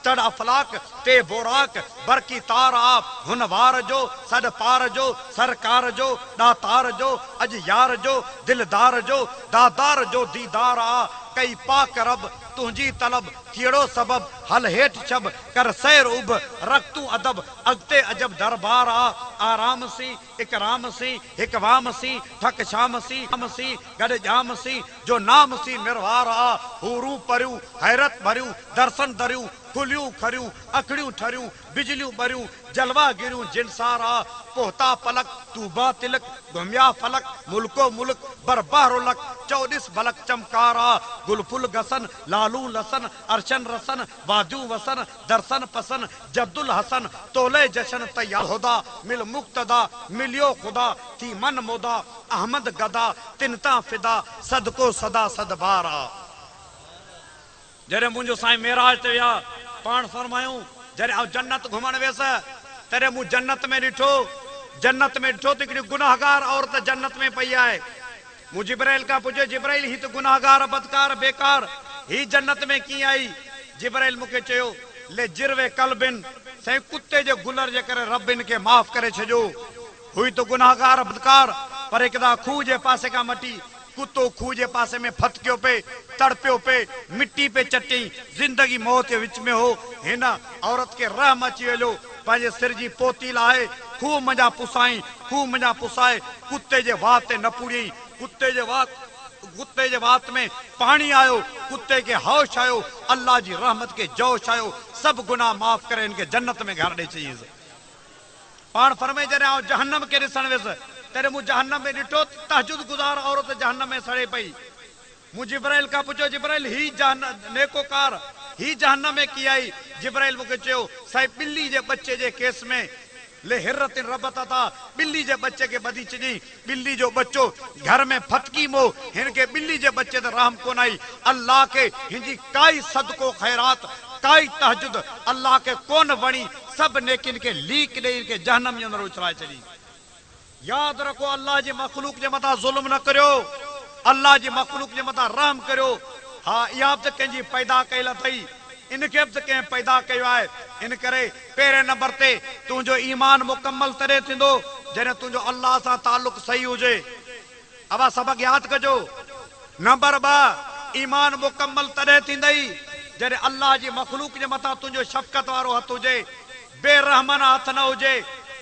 चढ़ अफलाक ते बोराक बरकी तार आप हुन वार जो सड पार जो सरकार जो दातार जो अज यार जो दिलदार जो दादार जो दीदार आ कई पाक रब तुंहिंजी तलब कहिड़ो सबब हल हेठि छब कर सैर उब रख तूं अदब अॻिते अजब दरबार आ आराम सी इकराम सी हिकवाम सी ठक शाम सी हम सी गॾ जाम सी जो नाम सी मिरवार आ हूरूं परियूं हैरत भरियूं दर्शन दरियूं खुलियूं खरियूं अखड़ियूं ठरियूं बिजलियूं बरियूं जलवा गिरियूं जिनसारा पोहता पलक तूबा तिलक घुमिया फलक मुल्को मुल्क बरबारो लक चौदिस बलक चमकारा गुलफुल गसन लालू लसन अरशन रसन वादू वसन दर्शन पसन जद्दुल हसन तोले जशन तैयार होदा मिल मुक्तदा मिलियो खुदा थी मन मोदा अहमद गदा तिनता फिदा सदको सदा सदबारा जॾहिं मुंहिंजो साईं मेराज ते विया पाण फरमायूं जॾहिं आउं जन्नत घुमण वियसि तॾहिं मूं जन्नत में ॾिठो त हिकिड़ी गुनाहगार औरत जन्नत में पई आहे। मूं जिब्राइल खां पुछियो जिब्राइल ही त गुनाहगार बदकार बेकार ही जन्नत में कीअं आई? जिब्राइल मूंखे चयो ले जिरवे कल्बिन साईं कुत्ते जे गुलर जे करे रब इन खे माफ़ करे छॾियो। हुई त गुनाहगार बदकार पर हिकदा खूह जे पासे खां मटी कुत्तो खूह जे पासे में फतकियो पे तड़पियो पे मिट्टी पे चटी जिंदगी मौत जे विच में हो। हिन औरत खे रहम अची वियो पंहिंजे सिर जी पोती लाहे खूह मंझा पुसाए कुत्ते जे वात ते न पूड़ी कुत्ते जे वात में पानी आयो कुत्ते के होश आयो अल्लाह जी रहमत के जोश आयो सब गुनाह माफ करे इनके जन्नत में घर ॾेई चईंसि। पाण फरमाए जॾहिं आउं जहन्नम खे ॾिसण वियुसि तॾहिं मूं जहन्नम में ॾिठो तहजुद गुज़ार औरत जहन्नम में सड़े पई। मूं जिब्राइल खां पुछियो जिब्राइल ही नेकोकार ही जहन्नम में की आई? जिब्राइल मूंखे चयो साईं ॿिली जे बच्चे जे केस में ले हिरतिन रबत था ॿिली जे बच्चे के ॿधी चई ॿिली जो बच्चो घर में फतकी मो हिन खे ॿिली जे बच्चे ते रहम कोन आई। अल्लाह के हिनजी काई सदको खैरात काई तहजुद अल्लाह के कोन वणी सब नेकिन के लीक ॾेई के जहन्नम जे अंदरि उछलाए छॾी। याद रखो अल्लाह जी मखलूक जे मथां ज़ुल्म न करियो अल्लाह जी मखलूक जे मथां रहम करियो। हा इहा बि त कंहिंजी पैदा कयल अथई इनखे बि त कंहिं पैदा कयो आहे। इन करे पहिरें नंबर ते तुंहिंजो ईमान मुकम्मल तॾहिं थींदो जॾहिं तुंहिंजो अल्लाह सां तालुक सही हुजे। अब सबक यादि कजो। नंबर 2 ईमान मुकम्मल तॾहिं थींदई जॾहिं अल्लाह जी मखलूक जे मथां तुंहिंजो शफ़क़त वारो हथ हुजे बेरहमाना हथ न हुजे।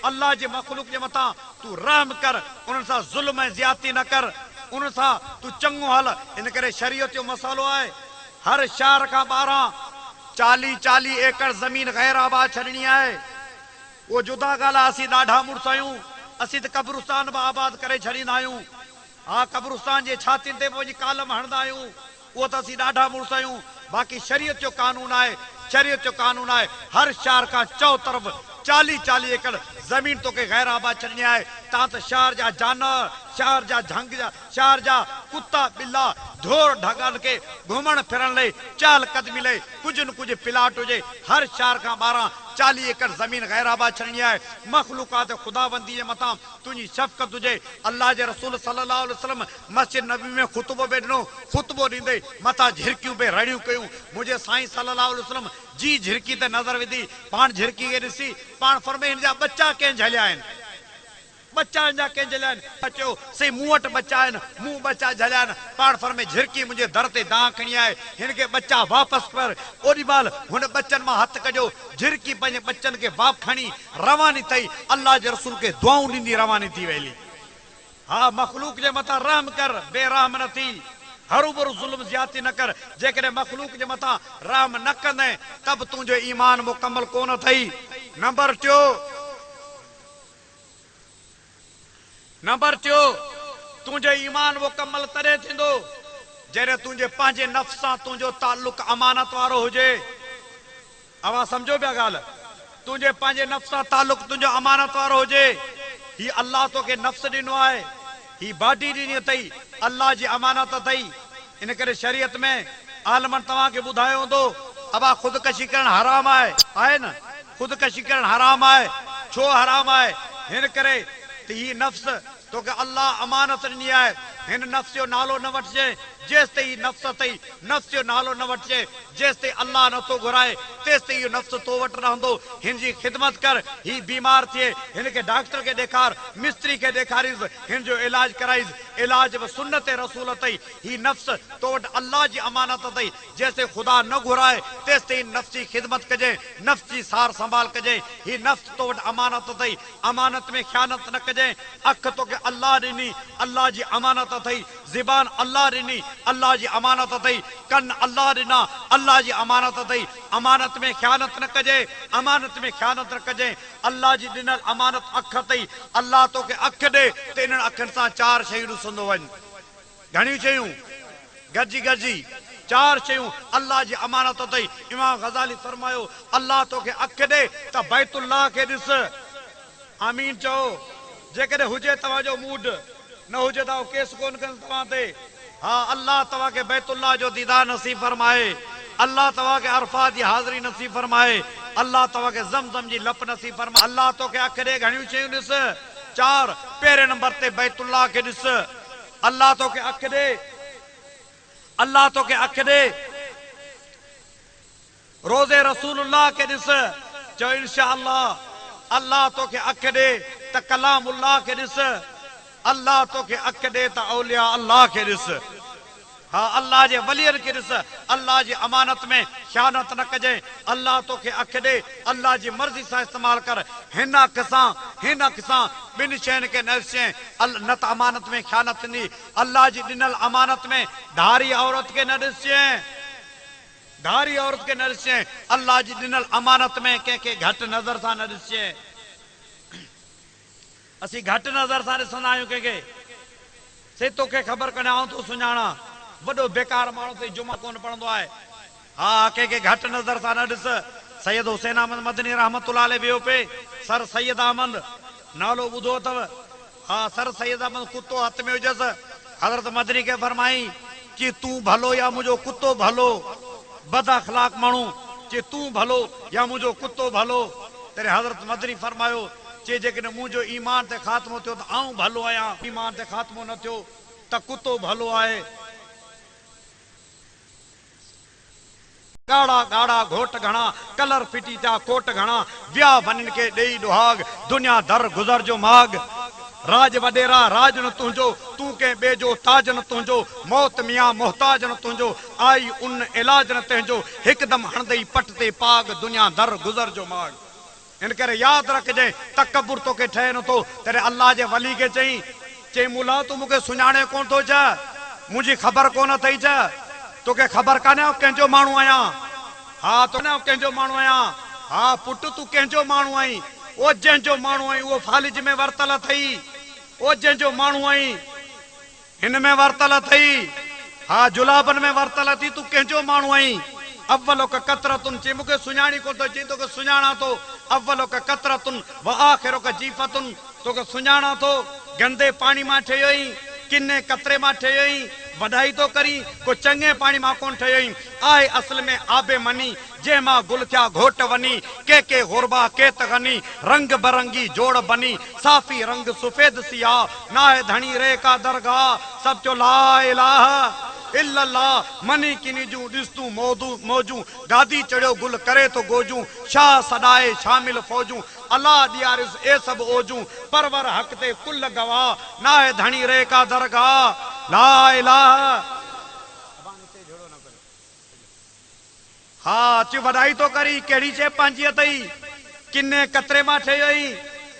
अल्लाह जी मखलूक जे मथां तू रहम कर उन्हनि सां ज़ुल्म ऐं ज़्यादती न कर उन्हनि सां तू चङो हल। इन करे शरीयत जो मसालो आहे हर शहर खां 40 एकड़ ज़मीन गैर आबाद छॾणी आहे। उहो जुदा ॻाल्हि आहे असीं ॾाढा मुड़ुस आहियूं असीं त कब्रिस्तान बि आबाद करे छॾींदा आहियूं। हा कब्रिस्तान जे छातियुनि ते वञी कालम हणंदा आहियूं उहो त असीं ॾाढा मुड़ुस आहियूं। बाक़ी शरीयत जो कानून आहे हर शहर खां चौ तरफ़ 40 एकड़ ज़मीन तोखे गैर आबाद छॾणी आहे। तव्हां त शहर जा जानवर शहर जा झंग जा शहर जा कुत्ता बिल्ला धोर ढगनि खे घुमण फिरण लाइ चहल कदमी लाइ कुझु न कुझु प्लाट हुजे। हर शहर खां 40 एकड़ ज़मीन गैर आबाद छॾणी आहे। मखलूकात खुदाबंदी जे मथां तुंहिंजी शफ़क़त हुजे। अल्लाह जे रसूल सल्लल्लाहु अलैहि वसल्लम मस्जिद नबी में ख़ुतबो बि ॾिनो ख़ुतबो ॾींदे मथां झिरकियूं बि रड़ियूं कयूं। मुंहिंजे साईं सल्लल्लाहु अलैहि वसल्लम जी झिरकी ते नज़र विधी पाण झिरकी खे ॾिसी पाण फरमाए हिन जा बच्चा कंहिं झलिया आहिनि बच्चा हिनजा कंहिं झलिया आहिनि। चयो सही मूं वटि बच्चा आहिनि मूं बच्चा झलिया आहिनि। पाण फरमाए झिरकी मुंहिंजे दर ते दां खणी आहे हिन खे बच्चा वापसि कर। ओॾी महिल हुन बच्चनि मां हथु कढियो झिरकी पंहिंजे बच्चनि खे वाप खणी रवानी थई अल्लाह जे रसूल खे दुआऊं ॾींदी रवानी थी वई। हा मखलूक जे मथां रहम कर बेरहम न थी हरू भरू ज़ुल्म ज़्यादती न कर। जेकॾहिं मखलूक जे मथां रहम न कंदे तब तुंहिंजो ईमान मुकम्मल कोन अथई। नंबर 2 तुंहिंजो ईमान मुकम्मल तॾहिं थींदो जॾहिं तुंहिंजे पंहिंजे नफ़्स सां तुंहिंजो ताल्लुक अमानत वारो हुजे। अवां सम्झो पिया ॻाल्हि तुंहिंजे पंहिंजे नफ़्स सां ताल्लुक तुंहिंजो अमानत वारो हुजे। ही अल्लाह तोखे नफ़्स ॾिनो आहे ही बॉडी ॾिनी अथई अल्लाह जी अमानत अथई। इन करे शरीयत में आलमन तव्हांखे ॿुधायो हूंदो अबा ख़ुदकशी करणु हराम आहे न ख़ुदकशी करणु हराम आहे। छो हराम आहे? हिन करे त ही नफ़्स तोखे अल्लाह अमानत ॾिनी आहे। हिन नफ़्स जो नालो न वठिजे जेसि ताईं नफ़्स अथई नफ़्स जो नालो न वठिजे जेसि ताईं अल्लाह नथो घुराए तेसि ताईं इहो नफ़्स तो वटि रहंदो। हिन जी ख़िदमत कर ही बीमार थिए हिन खे डॉक्टर खे ॾेखार मिस्त्री खे ॾेखारीस हिन जो इलाज कराईस। इलाज बि सुन्नत रसूल अथई। ही नफ़्स तो वटि अल्लाह जी अमानत अथई जेसि ताईं ख़ुदा न घुराए तेसि ताईं नफ़्स जी ख़िदमत कजे नफ़्स जी सार संभाल कजे। ही नफ़्स तो वटि अमानत अथई अमानत में ख़यानत न कजे। अखि तोखे अल्लाह ॾिनी अल्लाह जी अमानत अथई। ज़बान अल्लाह ॾिनी अल्लाह जी अमानत अथई। कन अल्लाह ॾिना अल्लाह जी अमानत अथई। अमानत में ख़यानत न कजे अमानत में ख़यानत न कजे। अल्लाह जी ॾिनल अमानत अखि अथई अल्लाह तोखे अखि ॾे त इन्हनि अखियुनि सां 4 शयूं ॾिसंदो वञ। घणियूं शयूं गॾिजी 4 शयूं अल्लाह जी अमानत अथई। इमाम ग़ज़ाली फरमायो अल्लाह तोखे अखि ॾे त बैतुल्लाह खे ॾिस। आमीन चओ। जेकॾहिं हुजे तव्हांजो मूड न हुजे त केस कोन कनि तव्हां ते। हा अल्लाह तव्हांखे बैतुल्लाह जो दीदार नसीब फरमाए। اللہ तव्हां खे अरफा जी हाज़िरी नसीब फरमाए, अल्लाह तव्हां खे ज़मज़म जी लप नसीब फरमाए, अल्लाह तोखे अख ॾे घणियूं शयूं ॾिस। 4 पहिरें नंबर ते बैतुल्लाह खे ॾिस, अल्लाह तोखे अख ॾे, अल्लाह तोखे अख ॾे। रोज़े रसूलुल्लाह खे ॾिस, चओ इंशाअल्लाह अल्लाह तोखे अख ॾे त कलामुल्लाह खे ॾिस, अल्लाह तोखे अख ॾे त औलिया अल्लाह खे ॾिस। हाँ, अल्लाह जे वलियन खे ॾिस, अल्लाह जी अमानत में ख़यानत न कजे, अल्लाह तोखे अख ॾे, अल्लाह जी मर्ज़ी सां इस्तेमाल कर। हिन अख सां ॿिनि शयुनि खे न ॾिसजांइ, न त अमानत में ख़यानत थींदी। अल्लाह जी ॾिनल अमानत में धारी औरत खे न ॾिसजांइ, धारी औरत खे न ॾिसजांइ, अल्लाह जी ॾिनल अमानत में कंहिंखे घटि नज़र सां न ॾिसजांइ। असीं घटि नज़र सां ॾिसंदा आहियूं कंहिंखे, से तोखे ख़बर कान्हे आऊं तो सुञाणा, वॾो बेकार माण्हू ते जुमा कोन पढ़ंदो आहे। हा, कंहिंखे घटि नज़र सां न ॾिस। सैयद हुसैन अहमद मदनी रहमतुल्लाह अलैह वियो पे, सर सैयद अहमद नालो ॿुधो अथव? हा, सर सैयद अहमद कुतो हथ में हुजसि, हज़रत मदनी खे फरमाई कि तूं भलो या मुंहिंजो कुतो भलो, बद अखलाक माण्हू, कि तूं भलो या मुंहिंजो कुतो भलो। तेरे हज़रत मदनी फरमायो कि जेकॾहिं मुंहिंजो ईमान ते ख़ात्मो थियो त आऊं भलो आहियां, ईमान ते ख़ात्मो न थियो त कुतो भलो आहे। गाढ़ा गाढ़ा घोट घणा, कलर फिटी थिया कोट घणा, विया वञनि खे ॾेई ॾुहाग, दुनिया दर गुज़र जो माग। राज वॾेरा राज न तुंहिंजो, तूं कंहिं ॿिए जो ताज न तुंहिंजो, मौत मियां मोहताज न तुंहिंजो, आई उन इलाज न तुंहिंजो, हिकदमि हणंदई पट ते पाग, दुनिया दर गुज़र जो माग। इन करे यादि रखजांइ, तकबुर तोखे ठहे नथो। तेरे अल्लाह जे वली खे चई मुला तूं मूंखे सुञाणे कोन थो छा, मुंहिंजी ख़बर कोन अथई छा, तोखे ख़बर कान्हे कंहिंजो माण्हू आहियां। हा, तो न कंहिंजो माण्हू आहियां। हा पुट, तूं कंहिंजो माण्हू आहीं, ओ जंहिंजो माण्हू आहीं उहो फालिज में वरतल अथई, ओ जंहिंजो माण्हू आहीं हिन में वरतल अथई, हा जुलाबन में वरतल अथई, तूं कंहिंजो माण्हू आहीं। अव्वलो का कतरतुन, चई मूंखे सुञाणी कोन थो, चई तोखे सुञाणा थो। अव्वलो का कतरतुन व आखिरो का जीफतुन, तोखे सुञाणा थो। गंदे पाणी मां ठहियो आहीं, किने कतरे मां ठहियो आहीं, वॾाई तो करी, को चङे पाणी मां कोन ठहियो आहीं। आहे असल में आबे मनी, जंहिं मां गुल थिया घोट वनी, के गुरबा के तगनी, रंग बरंगी जोड़ बनी, साफ़ी रंग सफेद सिया, नाहे धणी रे का दरगाह, सब चो ला इलाहा इल्लल्लाह। मनी किनी जूं ॾिस तूं मौजूं, गादी चढ़ियो गुल करे तो गोजूं, शाह सदाए शामिल फौजूं, अल्लाह दियारिस ए सब ओजूं, परवर हक ते कुल गवाह, नाहे धणी रे का दरगाह, ला इलाहा। हा ची वॾाई तो करी, कहिड़ी शइ पंहिंजी अथई, किने कतरे मां ठही वई,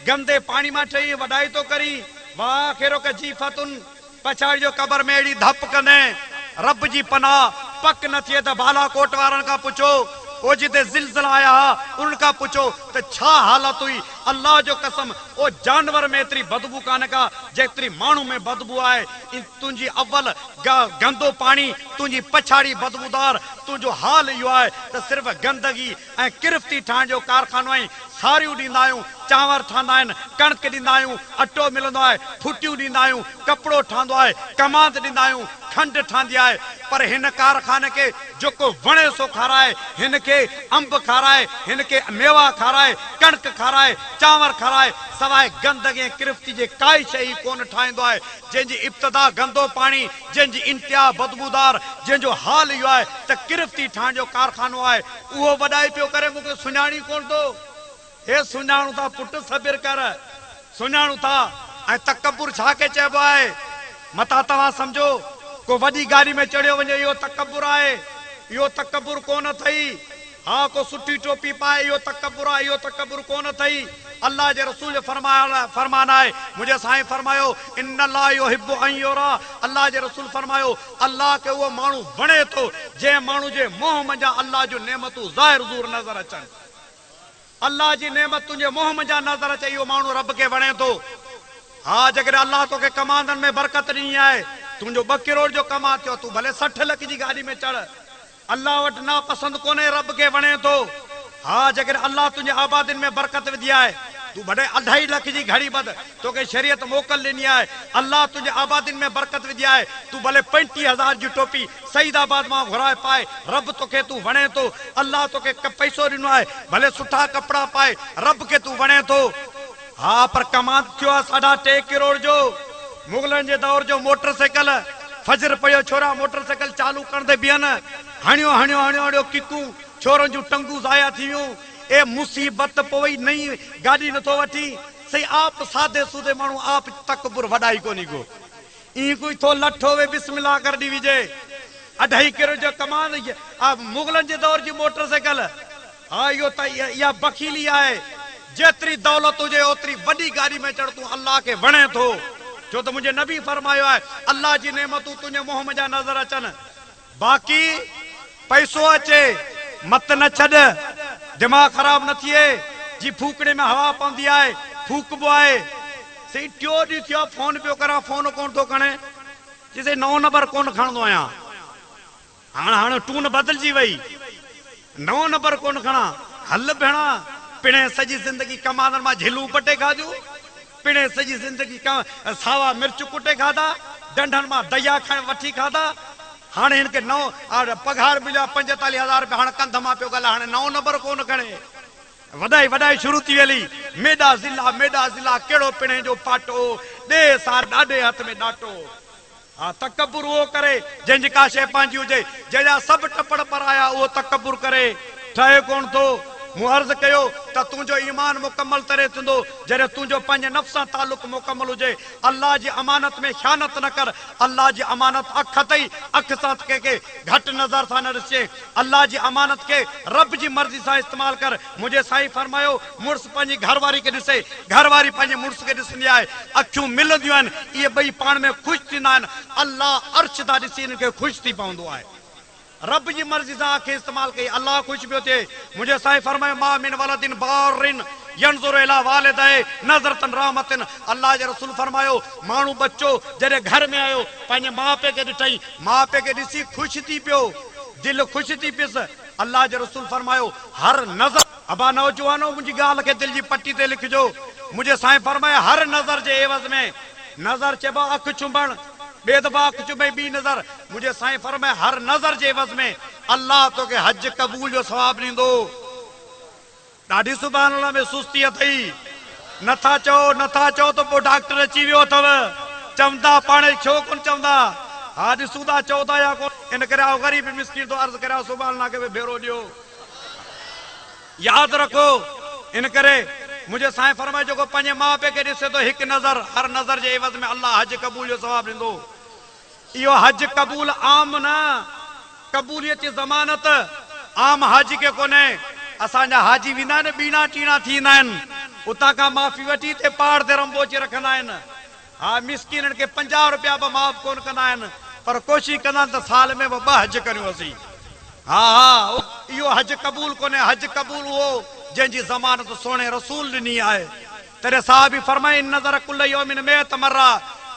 गंदे पाणी मां ठही, वॾाई तो करी। वाह खेरो का जीफतुन, पछाड़ी जो कबर में अहिड़ी धप कने, रब जी पनाह पक न थिए त बालाकोट वारनि खां पुछो, ओ जिते ज़िलज़िला आया उन्हनि खां पुछो त छा हालत हुई। अल्लाह जो कसम, ओ जानवर में एतिरी बदबू कान का जेतिरी माण्हू में बदबू आहे। तुंहिंजी अव्वल गंदो पाणी, तुंहिंजी पछाड़ी बदबूदार, तुंहिंजो हाल इहो आहे त सिर्फ़ु गंदगी ऐं किरफ़्ती ठाहिण जो कारखानो आहे। सारियूं ॾींदा आहियूं, चांवर ठहंदा आहिनि, कणिक ॾींदा आहियूं, अटो मिलंदो आहे, फुटियूं ॾींदा आहियूं, कपिड़ो ठहंदो आहे, कमांद ॾींदा आहियूं, खंड ठहंदी आहे। पर हिन कारखाने खे जेको वणे सो खाराए, हिन खे अंब खाराए, हिन खे मेवा खाराए, कणिक खाराए, चांवर खाराए, सवाइ गंदगी ऐं किरफ़्ती जे काई शइ कोन ठाहींदो आहे। जंहिंजी इब्तिदा गंदो पाणी, जंहिंजी इंतिहा बदबूदार, जंहिंजो हाल इहो आहे त किरफ़्ती ठाहिण जो कारखानो आहे, उहो वॾाई पियो करे मूंखे सुञाणी कोन थो। हे सुञाणू था पुट, सबिर कर, सुञाणू था। ऐं तकबुर छा के चइबो आहे, मता तव्हां सम्झो को वॾी गाॾी में चढ़ियो वञे इहो तकबुर आहे, इहो तकबुर कोन अथई। हा को सुठी टोपी पाए इहो तकबुर आहे, इहो तकबुर कोन अथई। अल्लाह जे रसूल जो फरमान आहे, मुंहिंजे साईं फरमायो इन्नल्लाह युहिब्बु अन युरा, अल्लाह जे रसूल फरमायो अल्लाह खे उहो माण्हू वणे थो जंहिं माण्हू जे मुंहं मंझां अल्लाह जूं नेमतूं ज़ाहिर ज़ूर नज़र अचनि। अल्लाह जी नेमत तुंहिंजे मुंहं मंझां नज़र अचे, इहो माण्हू रब खे वणे थो। हा जेकॾहिं अल्लाह तोखे कमांदनि में बरकत ॾिनी आहे, तुंहिंजो 2 करोड़ जो कमा थियो, तूं भले 60 लख जी गाॾी में चढ़, अल्लाह वटि नापसंद कोन्हे, रब खे वणे थो। हा जेकॾहिं अल्लाह तुंहिंजे आबादियुनि में बरकत विधी आहे, तू भले 2.5 लाख जी घड़ी बद तो के शरीयत मोकल ॾिनी आहे अल्लाह तुझे आबादिन में बरकत विधी आहे तू भले 35,000 जी टोपी सईदाबाद मां घुराए पाए रब तोखे तू वणे तो अल्लाह तोखे पैसो ॾिनो आहे भले सुठा कपड़ा पाए रब के तू वणे तो हाँ पर कमाल थियो आहे 2.5 करोड़ जो मुगलन जे दौर जो मोटरसाइकिल फजर पयो छोरा मोटरसाइकिल चालू करंदे बिहन हणियो हणियो हणियो हणियो किकू छोरन जूं टंगू ज़ाया थी वियूं ए मुसीबत पोई नई गाड़ी न तो वठी सही आप सादे सूदे मानू आप तकबुर वडाई कोनी को ई कोई तो लठो वे बिस्मिल्लाह कर दी विजे 2.5 करोड़ जो कमान मुगलन जे दौर जी मोटरसाइकिल हाँ यो त या बखीली आहे जेतरी दौलत हुजे ओतरी वडी गाड़ी में चढ़ तू अल्लाह के वणे थो जो तो मुझे नबी फरमायो है अल्लाह जी नेमतू तुझे मुंह में जा नजर अचन बाकी पैसो अचे मत न छड़ दिमाग खराब न थिए जी फूकड़े में हवा पवंदी आहे फूकबो आहे सही टियों ॾींहुं थियो फोन पियो करा फोन कोन थो खणे जिसे 9 नंबर कोन खणंदो आहियां हाणे टून बदलजी वई 9 नंबर कोन खणा हल भेणा पिणे सॼी ज़िंदगी कमाननि मां झिलूं पटे खाधियूं पिणे सॼी ज़िंदगी सावा मिर्च कुटे खाधा डंडनि मां दया वठी खाधा हाणे हिनखे पघार मिलियो 45,000 रुपया हाणे कंध मां पियो ॻाल्हाए हाणे 9 नंबर कोन खणे वधाई वधाई शुरू थी वेली मेडा ज़िला कहिड़ो पिणे जो पाटो ॾे सार ॾाढे हथ में ॾाटो हाँ तकबुर उहो करे जंहिंजी का शइ पंहिंजी हुजे जंहिंजा सभु टपड़ पर आया उहो तकबुर करे ठहे कोन थो मूं अर्ज़ कयो त तुंहिंजो ईमान मुकम्मल तरे थींदो जॾहिं तुंहिंजो पंहिंजे नफ़्स सां तालुक मुकम्मल हुजे अल्लाह जी अमानत में ख़यानत न कर अल्लाह जी अमानत अख अथई अख सां कंहिंखे घटि नज़र सां न ॾिसे अल्लाह जी अमानत खे रब जी मर्ज़ी सां इस्तेमालु कर मुंहिंजे साईं फरमायो मुड़ुस पंहिंजी घरवारी खे ॾिसे घरवारी पंहिंजे मुड़ुस खे ॾिसंदी आहे अखियूं मिलंदियूं आहिनि इहे ॿई पाण में ख़ुशि थींदा आहिनि अल्लाह अर्श था ॾिसी हिन खे ख़ुशि थी पवंदो आहे रब जी मर्ज़ी सां आंखें इस्तेमाल कई अल्लाह खुश पियो थिए मुझे साईं फरमाए मा मिन वलदिन बारिन यंजुरु इला वालिदैहि नज़रतन रहमतिन अल्लाह जे रसूल फरमायो माण्हू बच्चो जॾहिं घर में आयो पंहिंजे माउ पीउ खे ॾिठई माउ पीउ खे ॾिसी ख़ुशि थी पियो दिलि ख़ुशि थी पियुसि अल्लाह जे रसूल फरमायो हर नज़र अबा नौजवानो मुंहिंजी ॻाल्हि खे दिलि जी पटी ते लिखिजो मुंहिंजे साईं फरमाए हर नज़र जे एवज़ में नज़र चइबो अखि चुंबण ॿिए दफ़ा अखि चुंबे ॿी नज़र मुंहिंजे साईं फरमाए हर नज़र जे एवज़ में अल्लाह तोखे हज क़बूल जो सवाब ॾींदो ॾाढी सुभान अल्लाह में सुस्ती अथई नथा चओ त पोइ डॉक्टर अची वियो अथव चवंदा पाणे छो कोन चवंदा हा ॾिसूं था चओ था या कोन इन करे आओ ग़रीब मिस्कीन तो अर्ज़ करिया सुभान अल्लाह खे भेरो ॾियो यादि रखो इन करे मुझे साईं फरमाए जेको पंहिंजे माउ पीउ खे ॾिसे थो हिकु नज़र हर नज़र जे एवज़ में अल्लाह हज क़बूल जो सवाब ॾींदो इहो हज क़बूल आम न क़बूलियत जी ज़मानत आम हज के कोन्हे असांजा हाजी वेंदा आहिनि बीणा टीणा थींदा आहिनि उतां खां माफ़ी वठी ते पहाड़ ते रंबोची रखंदा आहिनि हा मिसकीननि खे 50 रुपया बि माफ़ कोन कंदा आहिनि पर कोशिशि कंदा आहिनि त साल में 2 हज करियूं असीं हा इहो हज क़बूल कोन्हे हज क़बूल उहो जंहिंजी ज़मानत सोणे रसूल ॾिनी आहे तॾहिं साहब बि फरमाए नज़र कुल यौमिन में तमर्रा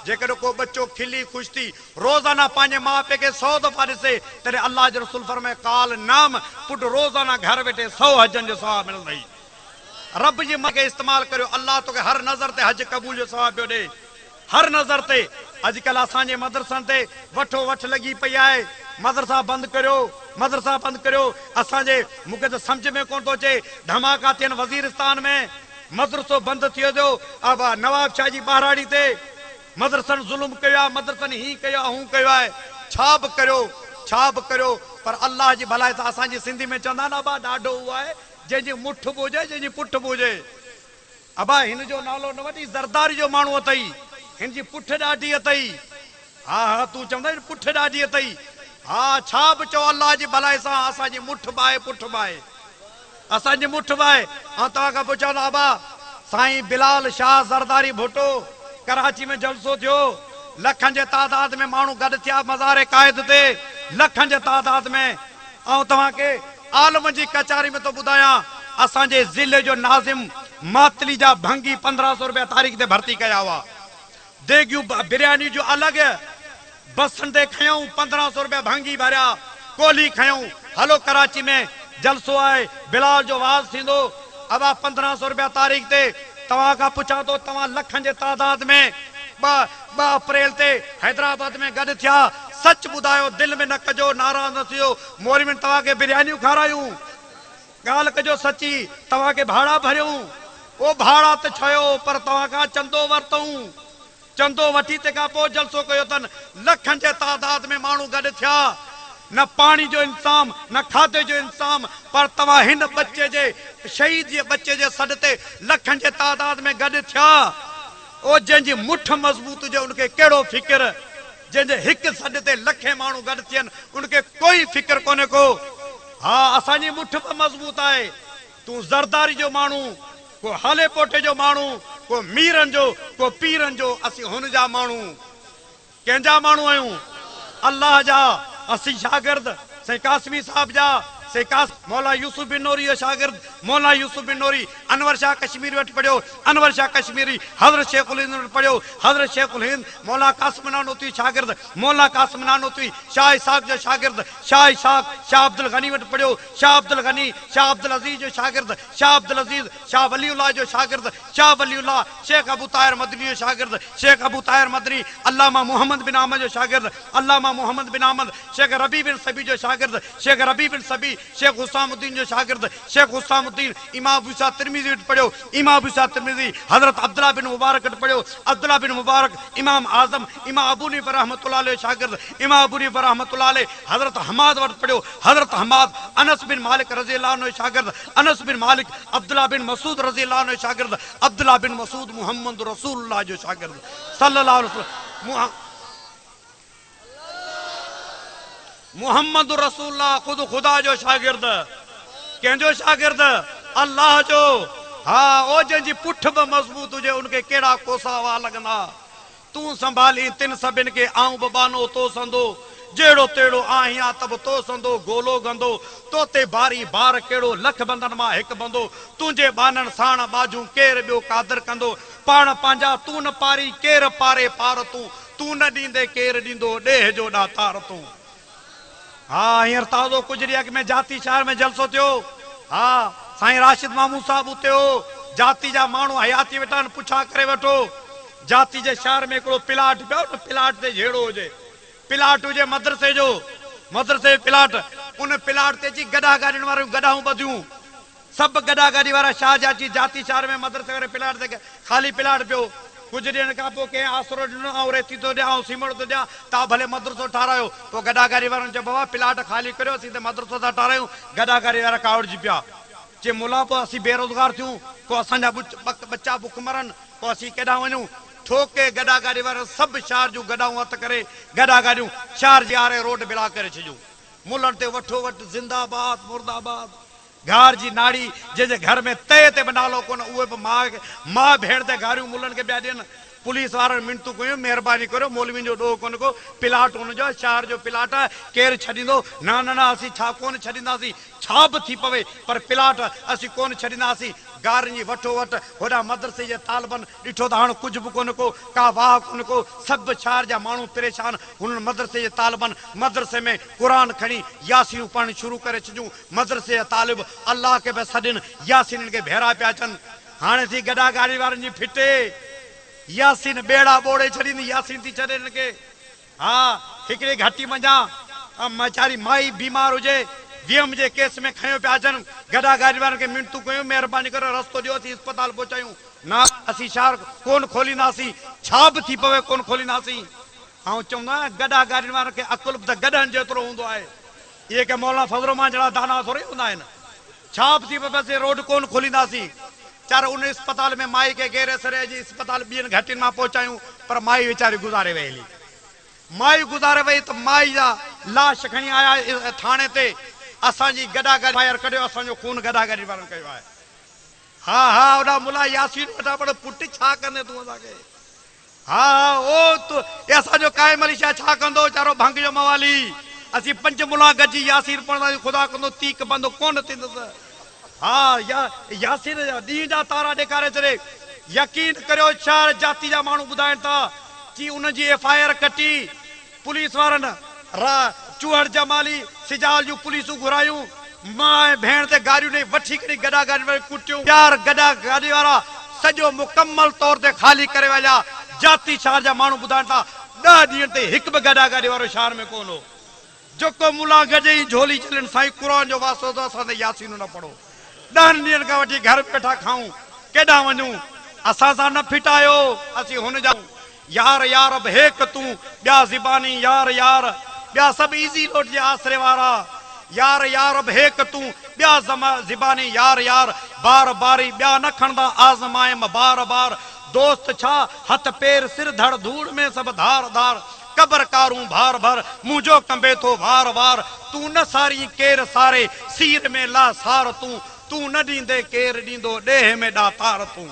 जेकॾहिं को बच्चो खिली ख़ुशि थी रोज़ाना पंहिंजे माउ पीउ खे 100 दफ़ा ॾिसे तॾहिं अल्लाह जो रसूल फरमाए काल नाम पुट रोज़ाना घर वेठे 100 हजनि जो सवाब मिलंदई रब जी मर्ज़ी खे इस्तेमालु करियो अल्लाह तोखे हर नज़र ते हज क़बूल जो सवाब पियो ॾे हर नज़र ते अॼुकल्ह असांजे मदरसनि ते वठो वठ लॻी पई आहे मदरसा बंदि करियो असांजे मूंखे त सम्झ में कोन थो अचे धमाका थियनि वज़ीरिस्तान में मदरसो बंदि थी वियो अब नवाब शाह जी ॿारहाड़ी ते मदरसनि ज़ुल्म कयो आहे मदरसनि हीअं कयो आहे हूं कयो आहे छा बि करियो पर अल्लाह जी भलाई सां असांजी सिंधी में चवंदा आहिनि अबा ॾाढो उहो आहे जंहिंजी मुठ बि हुजे जंहिंजी पुठ बि हुजे अबा हिन जो नालो न वठी ज़रदारी जो माण्हू अथई हिन जी पुठ ॾाढी अथई हा तूं चवंदा पुठ ॾाढी अथई हा छा बि चओ अल्लाह जी भलाई सां असांजी मुठ बाहे पुठ बाहे असांजी मुठ बाहे ऐं तव्हां खां पुछां त अबा साईं बिलाल शाह ज़रदारी भुट्टो कराची में जलसो थियो लखनि जे तादाद में माण्हू गॾु थिया मज़ारे क़ाइद ते लखनि जे तादाद में ऐं तव्हांखे आलम जी कचहरी में थो ॿुधायां असांजे ज़िले जो नाज़िम मातली जा भंगी 1500 रुपया तारीख़ ते भर्ती कया हुआ देगियूं बिरयानी जो अलॻि बसनि ते खयूं 1500 रुपया भंगी भरिया कोली खयूं हलो कराची में जलसो आहे बिलाल जो वाज़ थींदो अबा 1500 रुपया तारीख़ ते तव्हां खां पुछां थो, तव्हां लखनि जे तादाद में 2 अप्रैल ते हैदराबाद में गॾु थिया, सच ॿुधायो, दिलि में न कजो, नाराज़ न थियो। मोरबिन तव्हांखे बिरयानियूं खारायूं, ॻाल्हि कजो सची, तव्हांखे भाड़ा भरियूं, उहो भाड़ा त छयो, पर तव्हां खां चंदो वरितऊं, चंदो वठी तंहिंखां पोइ जलसो कयो अथनि। लखनि जे तादाद में माण्हू गॾु थिया, न पाणी जो इंतज़ाम, न खाधे जो इंतज़ाम, पर तव्हां हिन बच्चे जे, शहीद जे बच्चे जे सॾ ते लखनि जे तादाद में गॾु थिया। ओ जंहिंजी मुठ मज़बूत हुजे उनखे कहिड़ो फिकिर, जंहिंजे हिकु सॾ ते लखे माण्हू गॾु थियनि उनखे कोई फिकिर कोन्हे को। हा, असांजी मुठ बि मज़बूत आहे। तूं ज़रदारी जो माण्हू, को हाले पोटे जो माण्हू, को मीरनि जो, को पीरनि जो, असीं हुन जा माण्हू, कंहिंजा माण्हू आहियूं? अल्लाह जा। असीं शागिर्द साईं कासमी साहब जा, मौला यूसुफ बिन नूरी जो शागिर्द, मौला यूसुफ बिन नूरी अनवर शाह कश्मीरी वटि पढ़ियो, अनवर शाह कश्मीरी हज़रत शेखुल हिंद वटि पढ़ियो, हज़रत शेखुल हिंद मौला कासिम नानोतवी शागिर्द, मौला कासिम नानोतवी शाह इसाक जो शागिर्द, शाह इसाक शाह अब्दुल गनी वटि पढ़ियो, शाह अब्दुल गनी शाह अब्दुल अज़ीज़ जो शागिर्द, शाह अब्दुल अज़ीज़ शाह वलीउल्लाह जो शागिर्द, शाह वलीउल्लाह शेख अबू ताहिर मदनी जो शागिर्द, शेख अबू ताहिर मदनी अल्लामा मोहम्मद बिन अहमद जो शागिर्द, अल्लामा मोहम्मद बिन अहमद शेख रबी बिन सबी जो शागिर्द, शेख रबी बिन सबी शेख हुसामुद्दीन जो शागिर्द, शेख हुसामुद्दीन इमाम अबू इसा तिरमिज़ी वटि पढ़ियो, इमाम अबू इसा तिरमिज़ी हज़रत अब्दुल्लाह बिन मुबारक वटि पढ़ियो, अब्दुल्लाह बिन मुबारक इमाम आज़म इमाम अबू हनीफ़ा रहमतुल्लाह अलैह शागिर्द, इमाम अबू हनीफ़ा रहमतुल्लाह अलैह हज़रत हमाद वटि पढ़ियो, हज़रत हमाद अनस बिन मालिक रज़ी अल्लाह अन्हु शागिर्द, अनस बिन मालिक अब्दुल्लाह बिन मसूद रज़ी अल्लाह अन्हु शागिर्द, अब्दुल्लाह बिन मसूद मुहम्मद रसूलुल्लाह जो शागिर्द सल्लल्लाहु अलैहि वसल्लम, मुहम्मद रसूलुल्लाह खुद खुदा जो शागिर्द, कंहिंजो शागिर्द? अल्लाह जो। हा, ओ जंहिंजी पुठ बि मज़बूत हुजे उनखे कहिड़ा कोसा वाह लॻंदा। तूं संभाली तिन सभिनि खे, आऊं बि बानो तो संदो, जहिड़ो तेड़ो आहियां तब तो संदो, गोलो गंदो तो ते बारी बार कहिड़ो, लख बंदन मां हिकु बंदो, तुंहिंजे बाननि साण बाजू केरु ॿियो कादर कंदो, पाण पंहिंजा तूं न पारी केरु पारे पार तूं न ॾींदे केरु ॾींदो, ॾेह जो ॾातार तूं। हाँ, हींअर ताज़ो कुझु ॾींहं में जाती शहर में जलसो थियो। हाँ, साईं राशिद मामू साहब उते हो, जाती जा माण्हू हयाती वेठा आहिनि, पुछा करे वठो। जाती जे शहर में हिकिड़ो प्लाट पियो, प्लाट ते जहिड़ो हुजे, प्लाट हुजे मदरसे जो, मदरसे प्लाट, उन प्लाट ते अची गॾा गाॾियुनि वारियूं गॾाऊं ॿधियूं, सभु गॾा गाॾी वारा शाह जा अची जाती शहर में मदरसे वारे प्लाट ते ख़ाली प्लाट पियो। कुझु ॾींहंनि खां पोइ कंहिं आसरो ॾिनो, ऐं रेती थो ॾियां ऐं सीमेंट थो ॾियां, तव्हां भले मदरसो ठारायो। पोइ गॾा गाॾी वारनि चयो बाबा प्लाट ख़ाली करियो, असीं त मदरसो था ठारायूं। गॾा गाॾी वारा कावड़जी पिया, चए मुला पोइ असीं बेरोज़गार थियूं, पोइ असांजा बच्चा बुख मरनि, पोइ असीं केॾां वञूं? ठोके गॾा गाॾी वारा सभु शहर जूं गॾाऊं हथ करे गॾा गाॾियूं शहर जे आरे रोड बिला करे छॾियूं। मुलनि ते वठो वठि ज़िंदाबाद मुर्दाबाद। घार जी नाड़ी जंहिंजे घर में तय ते बि नालो कोन, उहे बि माउ भेण ते घारियूं मुलनि खे पिया ॾियनि। पुलिस वारनि मिनतूं कयूं, महिरबानी करियो, मौलवियुनि जो ॾोह कोन को, प्लाट हुनजो आहे, शहर जो प्लाट आहे, केरु छॾींदो? न न न, असीं छा कोन छॾींदासीं, छा बि थी पवे, पर प्लाट असीं कोन छॾींदासीं। गारनि जी वठो वठि, होॾां मदरसे जे तालबनि ॾिठो त हाणे कुझु बि कोन को, का वाह कोन को, सभु शहर जा माण्हू परेशान। हुननि मदरसे जे तालबनि मदरसे में क़ुरान खणी यासीन पढ़णु शुरू करे छॾियूं। मदरसे जा तालिब अलाह खे पिया सॾनि, यासीन खे भेरा पिया अचनि। हाणे थी गॾा गाॾी वारनि जी फिटे, यासीन बेड़ा ॿोड़े छॾींदी, यासीन थी छॾे हिनखे। हा, हिकिड़ी घाटी मंझां वीचारी माई बीमार हुजे, वीएम जे केस में खयो पिया अचनि। गॾा गाॾी वारनि खे मिनतूं कयूं, महिरबानी करे रस्तो ॾियो, असीं अस्पताल पहुचायूं। न, असीं शहर कोन खोलींदासीं, छा बि थी पवे कोन खोलींदासीं। ऐं चवंदो आहियां गॾा गाॾी वारनि खे अकुल बि त गॾनि जेतिरो हूंदो आहे। इहे के मौलाना फज़ल रहमान जहिड़ा दाना थोरी हूंदा आहिनि। छा बि थी पवे असीं रोड कोन खोलींदासीं। चार उन अस्पताल में माई खे घेरे सरे जी अस्पताल ॿियनि घाटियुनि मां पहुचायूं, पर माई वीचारी गुज़ारे वई हली। माई गुज़ारे वई त माई जा लाश खणी आया थाणे ते, असांजी गॾा गाॾी फायर कढियो, असांजो खून गॾा गाॾी वारनि कयो आहे। हा हा, होॾा मुला यासीन वठा, पर पुटु छा कंदे तूं असांखे? हा हा, ओ तूं असांजो काइम अली शाह छा कंदो वीचारो भंग जो मवाली। असीं 5 मुला गॾिजी यासीन पढ़ंदासीं, ख़ुदा कंदो तीक बंदो कोन थींदुसि। हा, यासीन ॾींहं जा तारा ॾेखारे छॾे। यकीन करियो, शहर जाती जा माण्हू ॿुधाइनि था कि उनजी FIR कटी, पुलिस वारनि चूहड़ जमाली सिजाल जूं पुलिसूं घुरायूं, मां ऐं भेण ते गाॾियूं ॾेई वठी करे गॾा गाॾी वारी कुटियूं। प्यार गॾा गाॾी वारा सॼो मुकम्मल तौर ते ख़ाली करे वञा। जाती शहर जा माण्हू ॿुधाइनि था 10 ॾींहंनि ते हिकु बि गॾा गॾे वारो शहर में कोन हो। जेको मुला गॾे झोली चलनि साईं क़ुर जो वास्तो त असां त यासीन न पढ़ो। 10 ॾींहंनि खां वठी घर वेठा खाऊं, केॾां वञूं, असां सां न फिटायो, असीं हुन जा यार यार अब हेक तूं, ॿिया ज़िबानी यार यार, ॿिया सभु ईज़ी रोड जे आसरे वारा, यार यार अब हेक तूं, ॿिया ज़िबानी यार यार, बार बारी ॿिया न खणंदा आज़माइम बार बार, दोस्त छा हथ पेर सिर धड़ धूड़ में सभु धार धार, कबर कारूं भार भर, मुंहिंजो कंबे थो वार वार, तूं न सारी केर सारे, सीर में ला सार तूं न ॾींदे केर ॾींदो ॾेह में ॾातार तूं।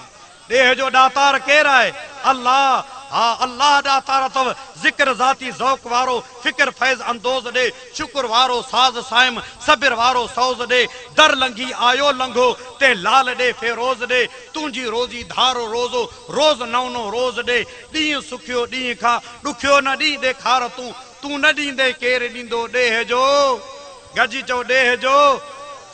ॾेह जो ॾातार केरु आहे? अल्लाह। हा अल्लाह ॾातार अथव, ज़िक्र ज़ाती ज़ौक़ वारो, फ़िक्र फैज़ अंदोज़ ॾे, शुक्र वारो साज़ साइम, सबिर वारो सौज़ ॾे, दर लंघी आयो लंघो ते लाल ॾे फेरोज़ ॾे, तुंहिंजी रोज़ी धारो रोज़ो रोज़ नवनो रोज़ ॾे, ॾींहुं सुखियो ॾींहुं खां ॾुखियो न ॾींहुं ॾेखार तूं न ॾींदे केरु ॾींदो ॾेह जो। गॾिजी चओ ॾेह जो।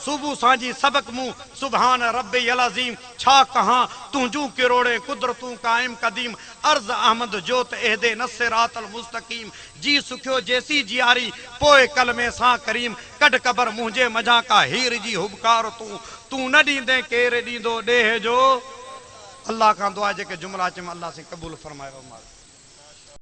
सुबह सांझी सबक मुँह सुबहान रब्बी अल अज़ीम, छा कहां तुंहिंजूं किरोड़े कुदरतूं काइम कदीम, अर्ज़ अहमद जोत एहदे नसिरातल मुस्तकीम, जी सुखियो जैसी जियारी पोए कलमे सां करीम, कढ कबर मुंहिंजे मझां का हीर जी हुबकार तूं न ॾींदे केरु ॾींदो ॾेह जो। अल्लाह खां दुआ जेके जुमला चयमि अल्लाह से क़बूल फरमायो।